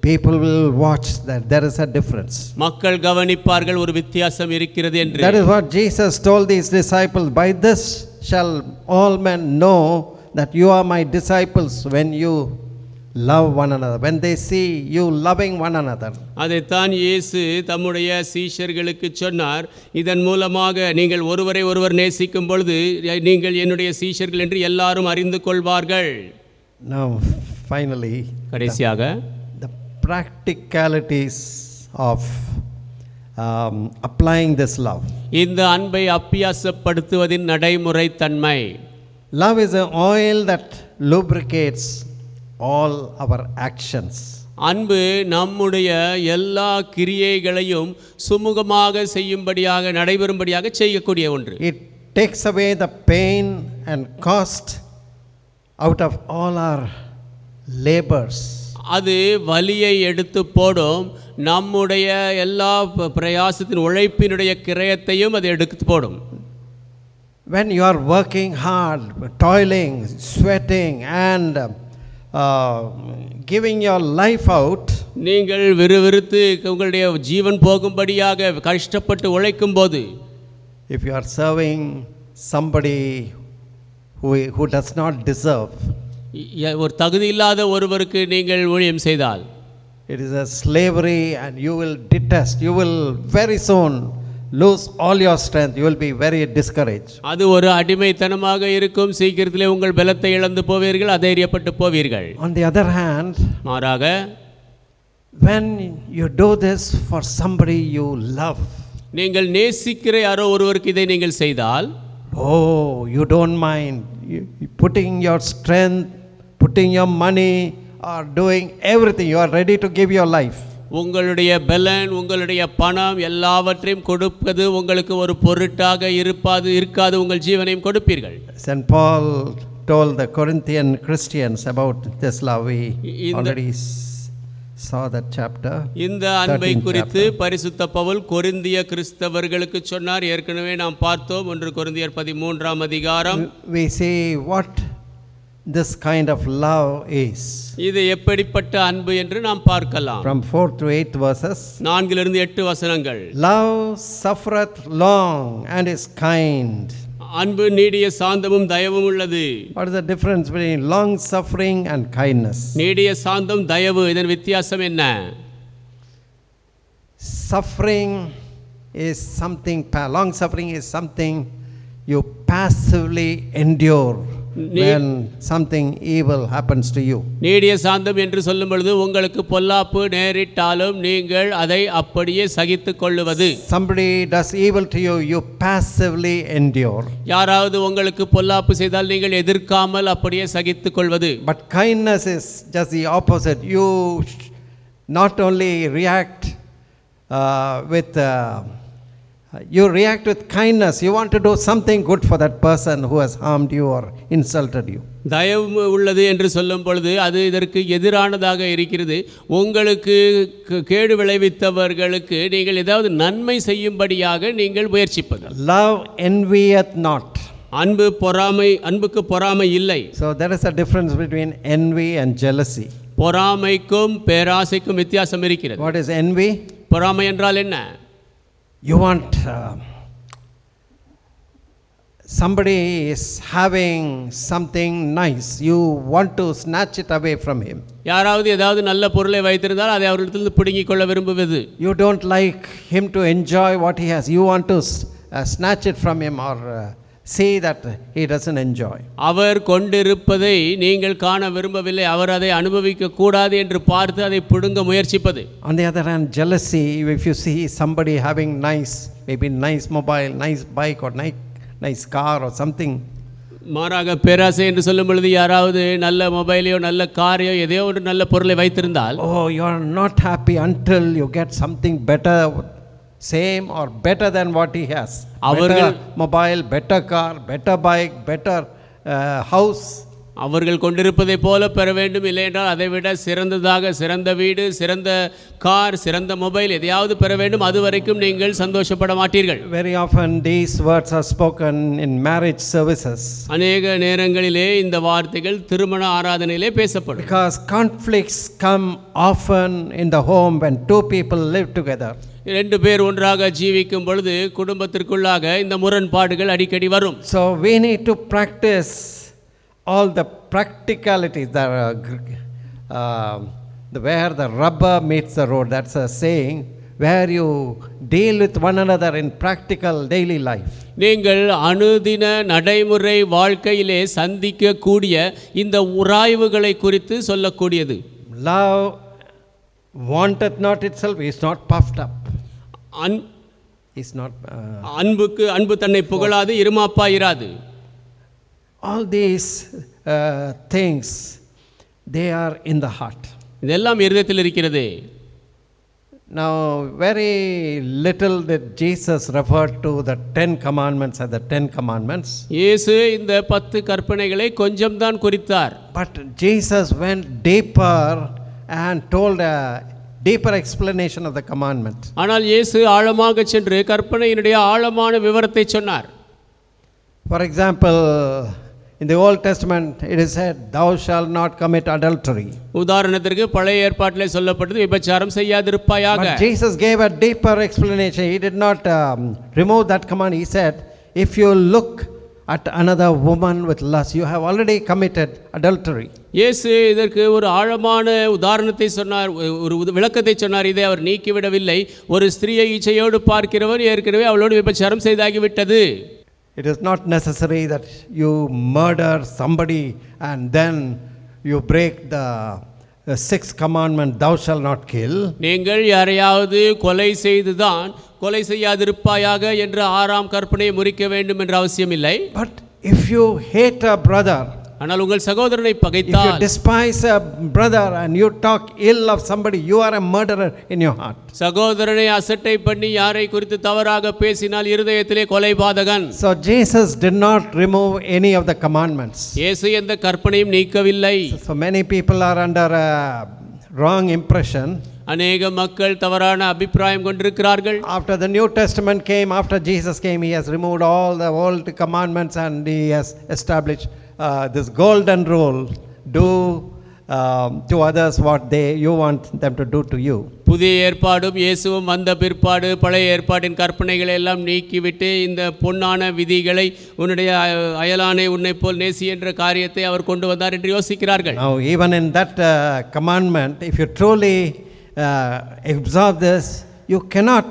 [SPEAKER 3] people will watch that there is a difference.
[SPEAKER 1] மக்கள் கவனிப்பார்கள், ஒரு வித்தியாசம் இருக்கிறது என்று.
[SPEAKER 3] That is what Jesus told these disciples, by this shall all men know that you are my disciples, when you love one another, when they see you loving one another.
[SPEAKER 1] அதைத்தான் இயேசு தம்முடைய சீஷர்களுக்கு சொன்னார். இதன் மூலமாக நீங்கள் ஒருவரை ஒருவர் நேசிக்கும் பொழுது நீங்கள் என்னுடைய சீஷர்கள் என்று எல்லாரும் அறிந்து கொள்வார்கள்.
[SPEAKER 3] Now finally,
[SPEAKER 1] கடைசியாக
[SPEAKER 3] the practicalities of applying this love.
[SPEAKER 1] இந்த அன்பை அப்பியாசப்படுத்துவதின் நடைமுறை தன்மை.
[SPEAKER 3] Love is an oil that lubricates all our actions.
[SPEAKER 1] அன்பு நம்முடைய எல்லா கிரியைகளையும் சுமூகமாக செய்யும்படியாக, நடைபெறும்படியாக செய்யக்கூடிய ஒன்று.
[SPEAKER 3] It takes away the pain and cost out of all our labors.
[SPEAKER 1] அது வலியை எடுத்து போடும். நம்முடைய எல்லா பிரயாசத்தின் உழைப்பினுடைய கிரயத்தையும் அது எடுத்து போடும்.
[SPEAKER 3] When you are working hard, toiling, sweating and giving your life out,
[SPEAKER 1] நீங்கள் விறுவிறுத்து உங்களுடைய ஜீவன் போகும்படியாக கஷ்டப்பட்டு உழைக்கும் போது,
[SPEAKER 3] if you are serving somebody who does not deserve,
[SPEAKER 1] ஒரு தகுதி இல்லாத ஒருவருக்கு நீங்கள் ஊழியம் செய்தால்,
[SPEAKER 3] it is a slavery, and you will detest, you will very soon lose all your strength, you will be very discouraged.
[SPEAKER 1] அது ஒரு அடிமைத்தனமாக இருக்கும். சீக்கிரத்திலே உங்கள் பலத்தை இழந்து போவீர்கள், அதைரியப்பட்டு போவீர்கள்.
[SPEAKER 3] On the other hand,
[SPEAKER 1] மாறாக
[SPEAKER 3] when you do this for somebody you love,
[SPEAKER 1] நீங்கள் நேசிக்கிற யாரோ ஒருவருக்கு இதை நீங்கள் செய்தால்,
[SPEAKER 3] oh, you don't mind putting your strength, putting your money, or doing everything, you are ready to give your life.
[SPEAKER 1] உங்களுடைய பலன், உங்களுடைய பணம் எல்லாவற்றையும் கொடுப்பது உங்களுக்கு ஒரு பொருட்டாக இருக்காது. உங்கள் ஜீவனையும் கொடுப்பீர்கள்.
[SPEAKER 3] St. Paul told the Corinthian Christians about this love. We already saw that chapter.
[SPEAKER 1] இந்த அன்பை குறித்து பரிசுத்த பவுல் கொரிந்திய கிறிஸ்தவர்களுக்கு சொன்னார். ஏற்கனவே நாம் பார்த்தோம். 1 கொரிந்தியர் 13ஆம் அதிகாரம்.
[SPEAKER 3] We see what this kind of love is.
[SPEAKER 1] இது எப்படிப்பட்ட அன்பு என்று நாம் பார்க்கலாம்.
[SPEAKER 3] From 4 to 8 verses.
[SPEAKER 1] 4 8 வசனங்கள்.
[SPEAKER 3] Love suffereth long and is kind.
[SPEAKER 1] அன்பு நீடிய சாந்தமும் தயவும் உள்ளது.
[SPEAKER 3] What is the difference between long suffering and kindness?
[SPEAKER 1] நீடிய சாந்தம், தயவு, இதன் வித்தியாசம் என்ன?
[SPEAKER 3] Suffering is something, long suffering is something you passively endure when something evil happens to you.
[SPEAKER 1] நீடிய சாந்தம் என்று சொல்லும் பொழுது உங்களுக்கு பொல்லாப்பு நேரிட்டாலும் நீங்கள் அதை அப்படியே சகித்துக் கொள்ளுவது.
[SPEAKER 3] Somebody does evil to you, you passively endure.
[SPEAKER 1] யாராவது உங்களுக்கு பொல்லாப்பு செய்தால் நீங்கள் எதிர்க்காமல் அப்படியே சகித்துக் கொள்வது.
[SPEAKER 3] But kindness is just the opposite. You not only react you react with kindness. You want to do something good for that person who has harmed you or insulted you.
[SPEAKER 1] தயவு உள்ளது என்று சொல்லும் பொழுது அது இதற்கு எதிரானதாக இருக்கிறது. உங்களுக்கு கேடு விளைவித்தவர்களுக்கு நீங்கள் ஏதாவது நன்மை செய்யும்படியாக நீங்கள் முயற்சிப்பது.
[SPEAKER 3] Love envieth not.
[SPEAKER 1] அன்புக்கு பொறாமை இல்லை.
[SPEAKER 3] So there is a difference between envy and jealousy.
[SPEAKER 1] பொறாமைக்கும் பேராசைக்கும் வித்தியாசம் இருக்கிறது.
[SPEAKER 3] What is envy?
[SPEAKER 1] பொறாமை என்றால் என்ன?
[SPEAKER 3] You want somebody is having something nice, you want to snatch it away from him.
[SPEAKER 1] யாராவது ஏதாவது நல்ல பொருளை வைத்திருந்தால் அதை அவரிடத்திலிருந்து பிடுங்கிக் கொள்ள விரும்புவது.
[SPEAKER 3] You don't like him to enjoy what he has. You want to snatch it from him or see that he doesn't enjoy.
[SPEAKER 1] அவர் கொண்டிருப்பதை நீங்கள் காண விரும்பவில்லை, அவர் அதை அனுபவிக்க கூடாது என்று பார்த்து அதை பிடுங்க முயற்சிப்பது.
[SPEAKER 3] On the other hand, jealousy, if you see somebody having nice, maybe nice mobile, nice bike or nice car or something.
[SPEAKER 1] மாறாக பேராசை என்று சொல்லும் பொழுது யாராவது நல்ல மொபைலையோ நல்ல காரையோ எதையோ ஒரு நல்ல பொருளை வைத்திருந்தால்,
[SPEAKER 3] oh, you are not happy until you get something better, same or better than what he has. Better mobile, better car, better bike, better house.
[SPEAKER 1] அவர்கள் கொண்டிருப்பதை போல பெற வேண்டும், இல்லை என்றால் அதை விட சிறந்ததாக சிறந்த வீடு, சிறந்த கார், சிறந்த மொபைல் எதையாவது பெற வேண்டும். அது வரைக்கும் நீங்கள் சந்தோஷப்பட மாட்டீர்கள்.
[SPEAKER 3] Very often these words are spoken in marriage services.
[SPEAKER 1] அநேக நேரங்களிலே இந்த வார்த்தைகள் திருமண ஆராதனையிலே பேசப்படும்.
[SPEAKER 3] Because conflicts come often in the home when two people live together.
[SPEAKER 1] ரெண்டு பேர் ஒன்றாக ஜீவிக்கும் பொழுது குடும்பத்திற்குள்ளாக இந்த முரண்பாடுகள் அடிக்கடி வரும்.
[SPEAKER 3] So we need to practice all the practicalities that where the rubber meets the road. That's a saying, where you deal with one another in practical daily life.
[SPEAKER 1] நீங்கள் அனுதின நடைமுறை வாழ்க்கையிலே சந்திக்க கூடிய இந்த உராய்வுகளை குறித்து சொல்லக்கூடியது.
[SPEAKER 3] Love wanteth not itself, is not puffed up, is not
[SPEAKER 1] அன்பு தன்னை புகழாது, இருமாப்பாயிராது.
[SPEAKER 3] all these things, they are in the heart.
[SPEAKER 1] இதெல்லாம் இருதயத்தில் இருக்கிறது.
[SPEAKER 3] Now very little did Jesus refer to the 10 commandments as the 10 commandments.
[SPEAKER 1] இயேசு இந்த 10 கற்பனைகளை கொஞ்சம் தான் குறித்தார்.
[SPEAKER 3] But Jesus went deeper and told a deeper explanation of the commandment.
[SPEAKER 1] ஆனால் இயேசு ஆழமாக சென்று கற்பனையினுடைய ஆழமான விவரத்தை சொன்னார்.
[SPEAKER 3] For example, in the Old Testament it is said, thou shalt not commit adultery.
[SPEAKER 1] உதாரணத்திற்கு பழைய ஏற்பாட்டிலே சொல்லப்பட்டது, விபச்சாரம் செய்யாதிருப்பாயாக.
[SPEAKER 3] But Jesus gave a deeper explanation. He did not remove that command. He said, if you look at another woman with lust, you have already committed adultery.
[SPEAKER 1] இயேசு இதற்கு ஒரு ஆழமான உதாரணத்தை சொன்னார், ஒரு விளக்கத்தை சொன்னார். இதை அவர் நீக்கிவிடவில்லை. ஒரு ஸ்திரியை இச்சையோடு பார்க்கிறவர் ஏற்கனவே அவளோடு விபச்சாரம் செய்தாகிவிட்டது.
[SPEAKER 3] It is not necessary that you murder somebody and then you break the 6th commandment, thou shalt not kill.
[SPEAKER 1] நீங்கள் யாரையாவது கொலை செய்துதான் கொலை செய்யாதிருப்பாயாக என்ற 6ஆம் கற்பனையை முறிக்க வேண்டும் என்ற அவசியம் இல்லை.
[SPEAKER 3] But if you hate a brother,
[SPEAKER 1] ஆனால் உங்கள் சகோதரனை
[SPEAKER 3] if
[SPEAKER 1] பகைத்தால்,
[SPEAKER 3] you despise a brother and you talk ill of somebody, you are a murderer in your heart.
[SPEAKER 1] சகோதரனை அசட்டை பண்ணி யாரை குறித்து தவறாக பேசினால் இருதயத்திலே கொலைபாதகன்.
[SPEAKER 3] So Jesus did not remove any of the commandments.
[SPEAKER 1] இயேசு எந்த கற்பனையும் நீக்கவில்லை.
[SPEAKER 3] So many people are under a wrong impression.
[SPEAKER 1] அநேக மக்கள் தவறான அபிப்பிராயம் கொண்டிருக்கிறார்கள்.
[SPEAKER 3] After the New Testament came, after Jesus came, he has removed all the old commandments and he has established this golden rule: do to others what you want them to do to you.
[SPEAKER 1] புதிய ஏற்பாடும் இயேசுவும் வந்த பிற்பாடு பழைய ஏற்பாட்டின் கற்பனைகளை எல்லாம் நீக்கிவிட்டு இந்த பொன்னான விதிகளை, உன்னுடைய அயலானை உன்னை போல் நேசி என்ற காரியத்தை அவர் கொண்டு வந்தார் என்று யோசிக்கிறார்கள்.
[SPEAKER 3] Now even in that commandment, if you truly observe this, you cannot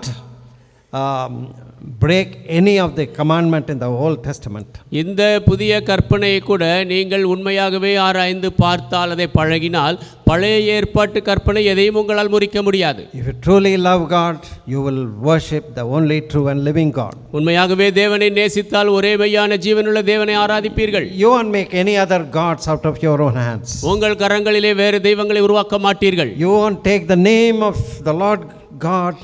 [SPEAKER 3] break any of the commandment in the Old Testament.
[SPEAKER 1] இந்த புதிய கற்பனையை கூட நீங்கள் உண்மையாகவே ஆராய்ந்து பார்த்தால், அதை பழகினால், பழைய ஏற்பாட்டு கற்பனை எதையும் உங்களால் முறிக்க முடியாது.
[SPEAKER 3] If you truly love God, you will worship the only true and living God.
[SPEAKER 1] உண்மையாகவே தேவனை நேசித்தால் ஒரே மெய்யான ஜீவனுள்ள தேவனை ஆராதிப்பீர்கள்.
[SPEAKER 3] You won't make any other gods out of your own hands.
[SPEAKER 1] உங்கள் கரங்களிலே வேறு தெய்வங்களை உருவாக்க மாட்டீர்கள்.
[SPEAKER 3] You won't take the name of the Lord God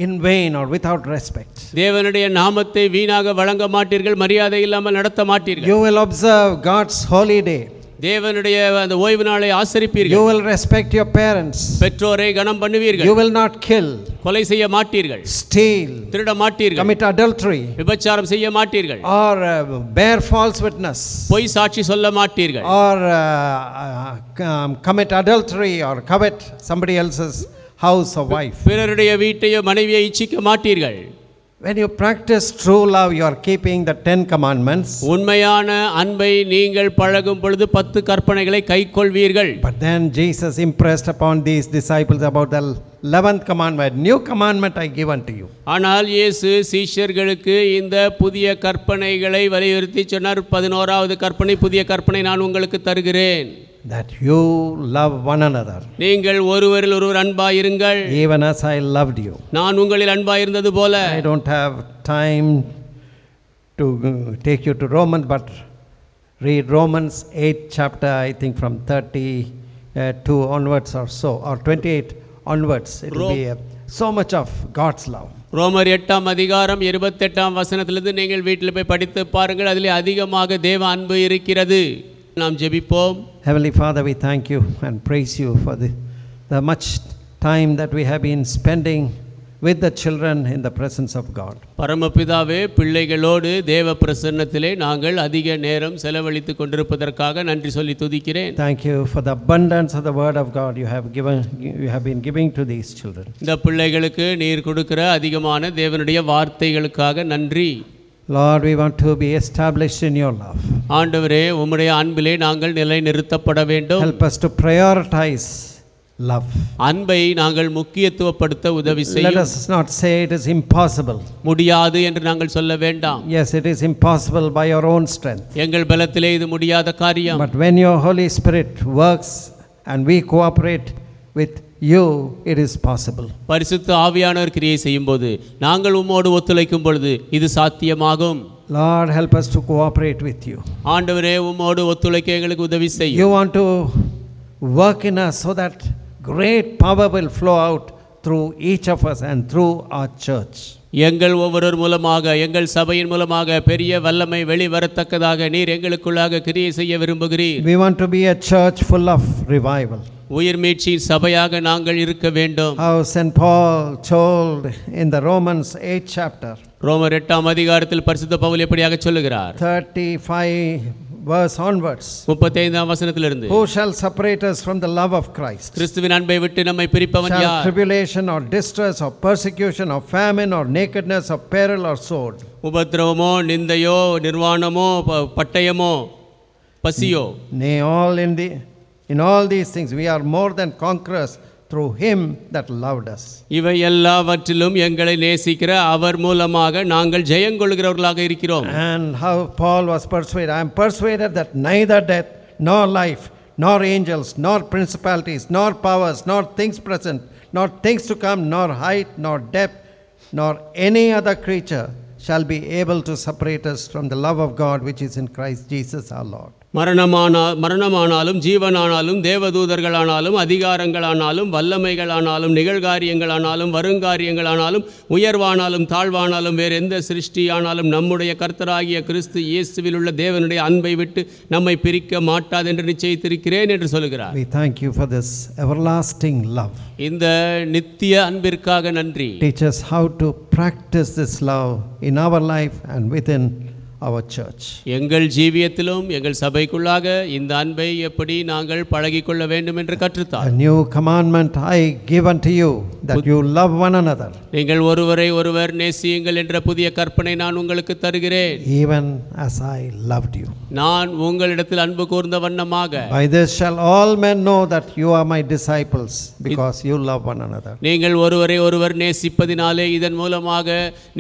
[SPEAKER 3] in vain or without respect.
[SPEAKER 1] தேவனுடைய நாமத்தை வீணாக வழங்க மாட்டீர்கள், மரியாதை இல்லாமல் நடத்த மாட்டீர்கள்.
[SPEAKER 3] You will observe God's holy day.
[SPEAKER 1] தேவனுடைய அந்த ஓய்வு நாளை ஆசரிப்பீர்கள்.
[SPEAKER 3] You will respect your parents.
[SPEAKER 1] பெற்றோரை கனம் பண்ணுவீர்கள்.
[SPEAKER 3] You will not kill.
[SPEAKER 1] கொலை செய்ய மாட்டீர்கள்.
[SPEAKER 3] Steal.
[SPEAKER 1] திருட மாட்டீர்கள்.
[SPEAKER 3] Commit adultery.
[SPEAKER 1] விபச்சாரம் செய்ய மாட்டீர்கள்.
[SPEAKER 3] Or bear false witness.
[SPEAKER 1] பொய் சாட்சி சொல்ல மாட்டீர்கள்.
[SPEAKER 3] Or commit adultery or covet somebody else's house or wife.
[SPEAKER 1] பிறருடைய வீட்டையோ மனைவியை இச்சிக்க மாட்டீர்கள்.
[SPEAKER 3] When you practice true love, you are keeping the 10 commandments.
[SPEAKER 1] உண்மையான அன்பை நீங்கள் பழகும் பொழுது 10 கற்பனைகளை கைக்கொள்வீர்கள்.
[SPEAKER 3] But then Jesus impressed upon these disciples about the 11th commandment. New commandment I give unto you.
[SPEAKER 1] ஆனால் இயேசு சீஷர்களுக்கு இந்த புதிய கற்பனைகளை வலியுறுத்தி சொன்னார். 11வது கற்பனை, புதிய கற்பனை நான் உங்களுக்கு தருகிறேன்.
[SPEAKER 3] That you love one another.
[SPEAKER 1] நீங்கள் ஒருவரில் ஒருவர் அன்பாயிருங்கள்.
[SPEAKER 3] Even as I loved you.
[SPEAKER 1] நான் உங்களில் அன்பாயிருந்தது போல.
[SPEAKER 3] I don't have time to take you to Romans, but read Romans 8 chapter, I think from 32 onwards or so, or 28 onwards. It will be so much of God's love.
[SPEAKER 1] ரோமர் 8ஆம் அதிகாரம் 28ஆம் வசனத்திலிருந்து நீங்கள் வீட்டில் போய் படித்து பாருங்கள். அதிலே அதிகமாக தேவ அன்பு இருக்கிறது. நாம் ஜெபிப்போம்.
[SPEAKER 3] Heavenly Father, we thank you and praise you for the much time that we have been spending with the children in the presence of God.
[SPEAKER 1] பரமபிதாவே, பிள்ளைகளோடு தேவ பிரசன்னத்திலே நாங்கள் அதிக நேரம் செலவழித்து கொண்டிருப்பதற்காக நன்றி சொல்லி துதிக்கிறேன்.
[SPEAKER 3] Thank you for the abundance of the word of God you have been giving to these children.
[SPEAKER 1] இந்த பிள்ளைகளுக்கு நீர் கொடுக்கிற அதிகமான தேவனுடைய வார்த்தைகளுக்காக நன்றி.
[SPEAKER 3] Lord, we want to be established in your love.
[SPEAKER 1] ஆண்டவரே, உம்முடைய அன்பிலே நாங்கள் நிலைநிறுத்தப்பட வேண்டும்.
[SPEAKER 3] Help us to prioritize love.
[SPEAKER 1] அன்பை நாங்கள் முக்கியத்துவப்படுத்த உதவி
[SPEAKER 3] Let
[SPEAKER 1] செய்யும்.
[SPEAKER 3] us not say it is impossible.
[SPEAKER 1] முடியாது என்று நாங்கள் சொல்ல வேண்டாம்.
[SPEAKER 3] Yes, it is impossible by your own strength.
[SPEAKER 1] எங்கள் பலத்திலே இது முடியாத காரியம்.
[SPEAKER 3] But when your Holy Spirit works and we cooperate with you, it is possible.
[SPEAKER 1] பரிசுத்த ஆவியானவர் கிரியை செய்யும்போது நாங்கள் உம்மோடு ஒத்துழைக்கும் பொழுது இது சாத்தியமாகும்.
[SPEAKER 3] Lord, help us to cooperate with you.
[SPEAKER 1] ஆண்டவரே, உம்மோடு ஒத்துழைக்க எங்களுக்கு உதவி
[SPEAKER 3] You
[SPEAKER 1] செய்யும்.
[SPEAKER 3] want to work in us so that great power will flow out through each of us and through our church.
[SPEAKER 1] எங்கள் ஒவ்வொருவர் மூலமாக, எங்கள் சபையின் மூலமாக பெரிய வல்லமை வெளிவரத்தக்கதாக நீர் எங்களுக்குள்ளாக கிரியை செய்ய விரும்புகிறீர்.
[SPEAKER 3] We want to be a church full of revival.
[SPEAKER 1] உயிர் மீட்சியின் சபையாக நாங்கள் இருக்க வேண்டும்.
[SPEAKER 3] How St. Paul told in the Romans 8 chapter,
[SPEAKER 1] ரோமர் 8ஆம் அதிகாரத்தில் பரிசுத்த பவுல் எப்படியாக சொல்லுகிறார்?
[SPEAKER 3] 35 verse onwards.
[SPEAKER 1] 35ஆம் வசனத்திலிருந்து,
[SPEAKER 3] Who shall separate us from the love of Christ?
[SPEAKER 1] கிறிஸ்துவின் அன்பை விட்டு நம்மை பிரிப்பவன்
[SPEAKER 3] Shall
[SPEAKER 1] யார்?
[SPEAKER 3] tribulation or distress or persecution or famine or nakedness or peril or sword?
[SPEAKER 1] உபத்திரவமோ, நிந்தையோ, நிர்வாணமோ, பட்டயமோ, பசியோ?
[SPEAKER 3] Nay, in all these things we are more than conquerors through him that loved us.
[SPEAKER 1] இவை எல்லாவற்றிலும் எங்களை நேசிக்கிற அவர் மூலமாக நாங்கள் ஜெயங்கொள்கிறவர்களாக இருக்கிறோம்.
[SPEAKER 3] And how Paul was persuaded, I am persuaded that neither death nor life nor angels nor principalities nor powers nor things present nor things to come nor height nor depth nor any other creature shall be able to separate us from the love of God which is in Christ Jesus our Lord.
[SPEAKER 1] மரணமானாலும் ஜீவனானாலும் தேவதூதர்களானாலும் அதிகாரங்களானாலும் வல்லமைகளானாலும் நிகழ்காரியங்களானாலும் வருங்காரியங்களானாலும் உயர்வானாலும் தாழ்வானாலும் வேறு எந்த சிருஷ்டியானாலும் நம்முடைய கர்த்தராகிய கிறிஸ்து இயேசுவில் உள்ள தேவனுடைய அன்பை விட்டு நம்மை பிரிக்க மாட்டாது என்று நிச்சயித்திருக்கிறேன் என்று சொல்கிறார்.
[SPEAKER 3] We thank you for this everlasting love.
[SPEAKER 1] இந்த நித்திய அன்பிற்காக நன்றி.
[SPEAKER 3] Teach us how to practice this love in our life and within our church.
[SPEAKER 1] எங்கள் ஜீவியத்திலும் எங்கள் சபைக்குள்ளாக இந்த அன்பை எப்படி நாங்கள் பழகிக்கொள்ள வேண்டும் என்று கற்றுத்தார்.
[SPEAKER 3] A new commandment I give unto you, that you love one another.
[SPEAKER 1] நீங்கள் ஒருவரை ஒருவர் நேசியுங்கள் என்ற புதிய கற்பனை நான் உங்களுக்கு தருகிறேன்.
[SPEAKER 3] Even as I loved you.
[SPEAKER 1] நான் உங்களிடத்தில் அன்பு கூர்ந்த வண்ணமாக.
[SPEAKER 3] By this shall all men know that you are my disciples, because you love one another.
[SPEAKER 1] நீங்கள் ஒருவரை ஒருவர் நேசிப்பதினாலே இதன் மூலமாக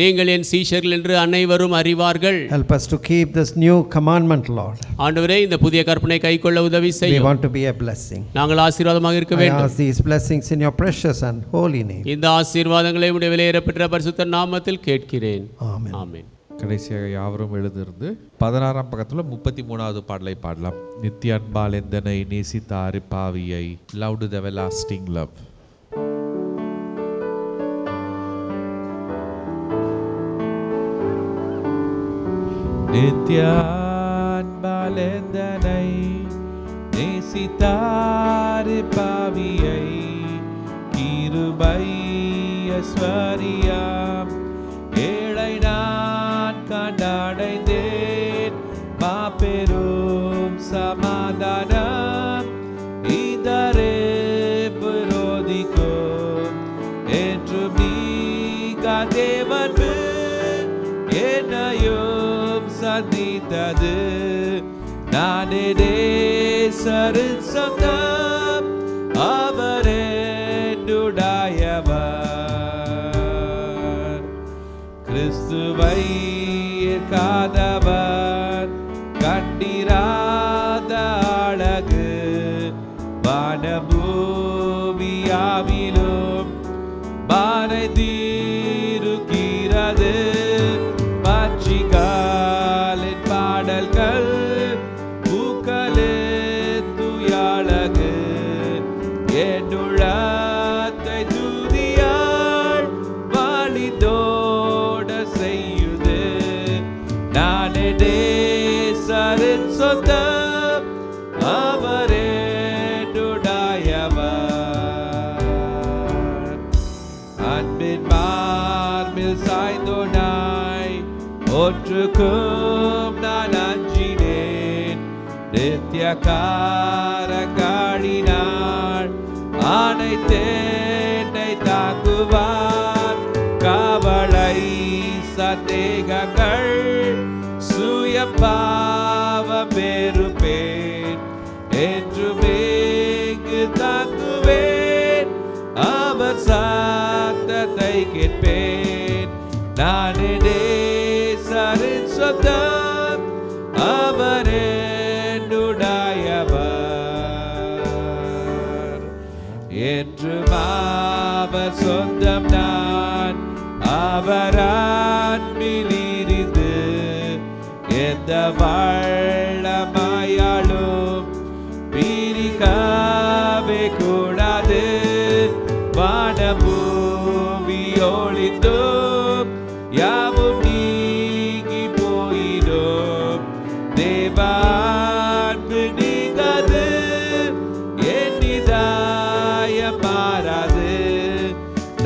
[SPEAKER 1] நீங்கள் என் சீஷர்கள் என்று அனைவரும் அறிவார்கள்.
[SPEAKER 3] Help us to keep this new commandment, Lord.
[SPEAKER 1] ஆண்டவரே, இந்த புதிய கற்பனை கைக்கொள்ள உதவி
[SPEAKER 3] We
[SPEAKER 1] செய்யும்.
[SPEAKER 3] want to be a blessing.
[SPEAKER 1] நாங்கள் ஆசீர்வாதமாக இருக்க
[SPEAKER 3] I
[SPEAKER 1] வேண்டும்.
[SPEAKER 3] ask these blessings in your precious and holy name.
[SPEAKER 1] இந்த ஆசீர்வாதங்களை உடைய விலையேறப்பெற்ற பரிசுத்த நாமத்தில் கேட்கிறேன்.
[SPEAKER 3] Amen.
[SPEAKER 1] ஆமென்.
[SPEAKER 2] கடைசியாக யாவரும் எழுதிருந்து 16ஆம் பக்கத்தில் 33வது பாடலை பாடலாம். நித்திய அன்பால் எந்தனை நேசித்தாரு பாவியை, love to the everlasting love. நித்திய அன்பால் எந்தனை நேசித்தாரு பாவியை, கிருபை ஐஸ்வரியம் ஏழை நான் கண்டடைந்தேன், மாபெரும் சமாதானம் இதரே விரோதிக்கும் என்று நீங்க தேவன் என்னையும் சந்தித்தது. நானே நேசரின் சொந்தம், அவர் என்னுடையவர். கிறிஸ்துவை காதவர் கண்டிராத அழகு, வானபூமியாவிலும் மறைந்திருக்கிறது. பட்சிகளின் பாடல்கள் பூக்களின் துயழகு, என்னுள்ளத்தை துதியாள் வழிந்தோட செய்யுது. நானே நேசரின் சொந்தம், அவர் என்னுடையவர். அன்பின் மார்பில் சாய்ந்தோனாய் ஒற்றுக்கும் நான் அஞ்சினேன். நித்திய காரங்களினால் அனைத்தேனை தாக்குவார். கவலை சந்தேகங்கள் சுய பாவம் வெறுப்பேன், என்றுமே இங்கு தாக்குவேன். அவர் சத்தத்தை கேட்பேன். நானே நேசரின் சொந்தம், அவர் என்னுடையவர். என்றும் அவர் சொந்தம் நான், அவர் அன்பில் இருந்து எந்த வல்லமையாலும் பிரிக்கவே கூடாது. வானபூமி ஒழிந்தும் யாவும் நீங்கி போயிடும், தேவ அன்பு நீங்காது. என் இதயம் மாறாது.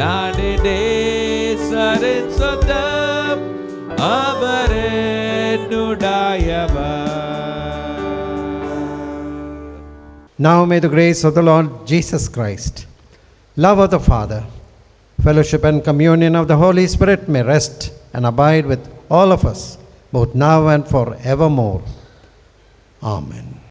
[SPEAKER 2] நானே நேசரின் சொந்தம், அவர் என்னுடையவர்.
[SPEAKER 3] Now may the grace of the Lord Jesus Christ, love of the Father, fellowship and communion of the Holy Spirit may rest and abide with all of us, both now and forevermore. Amen.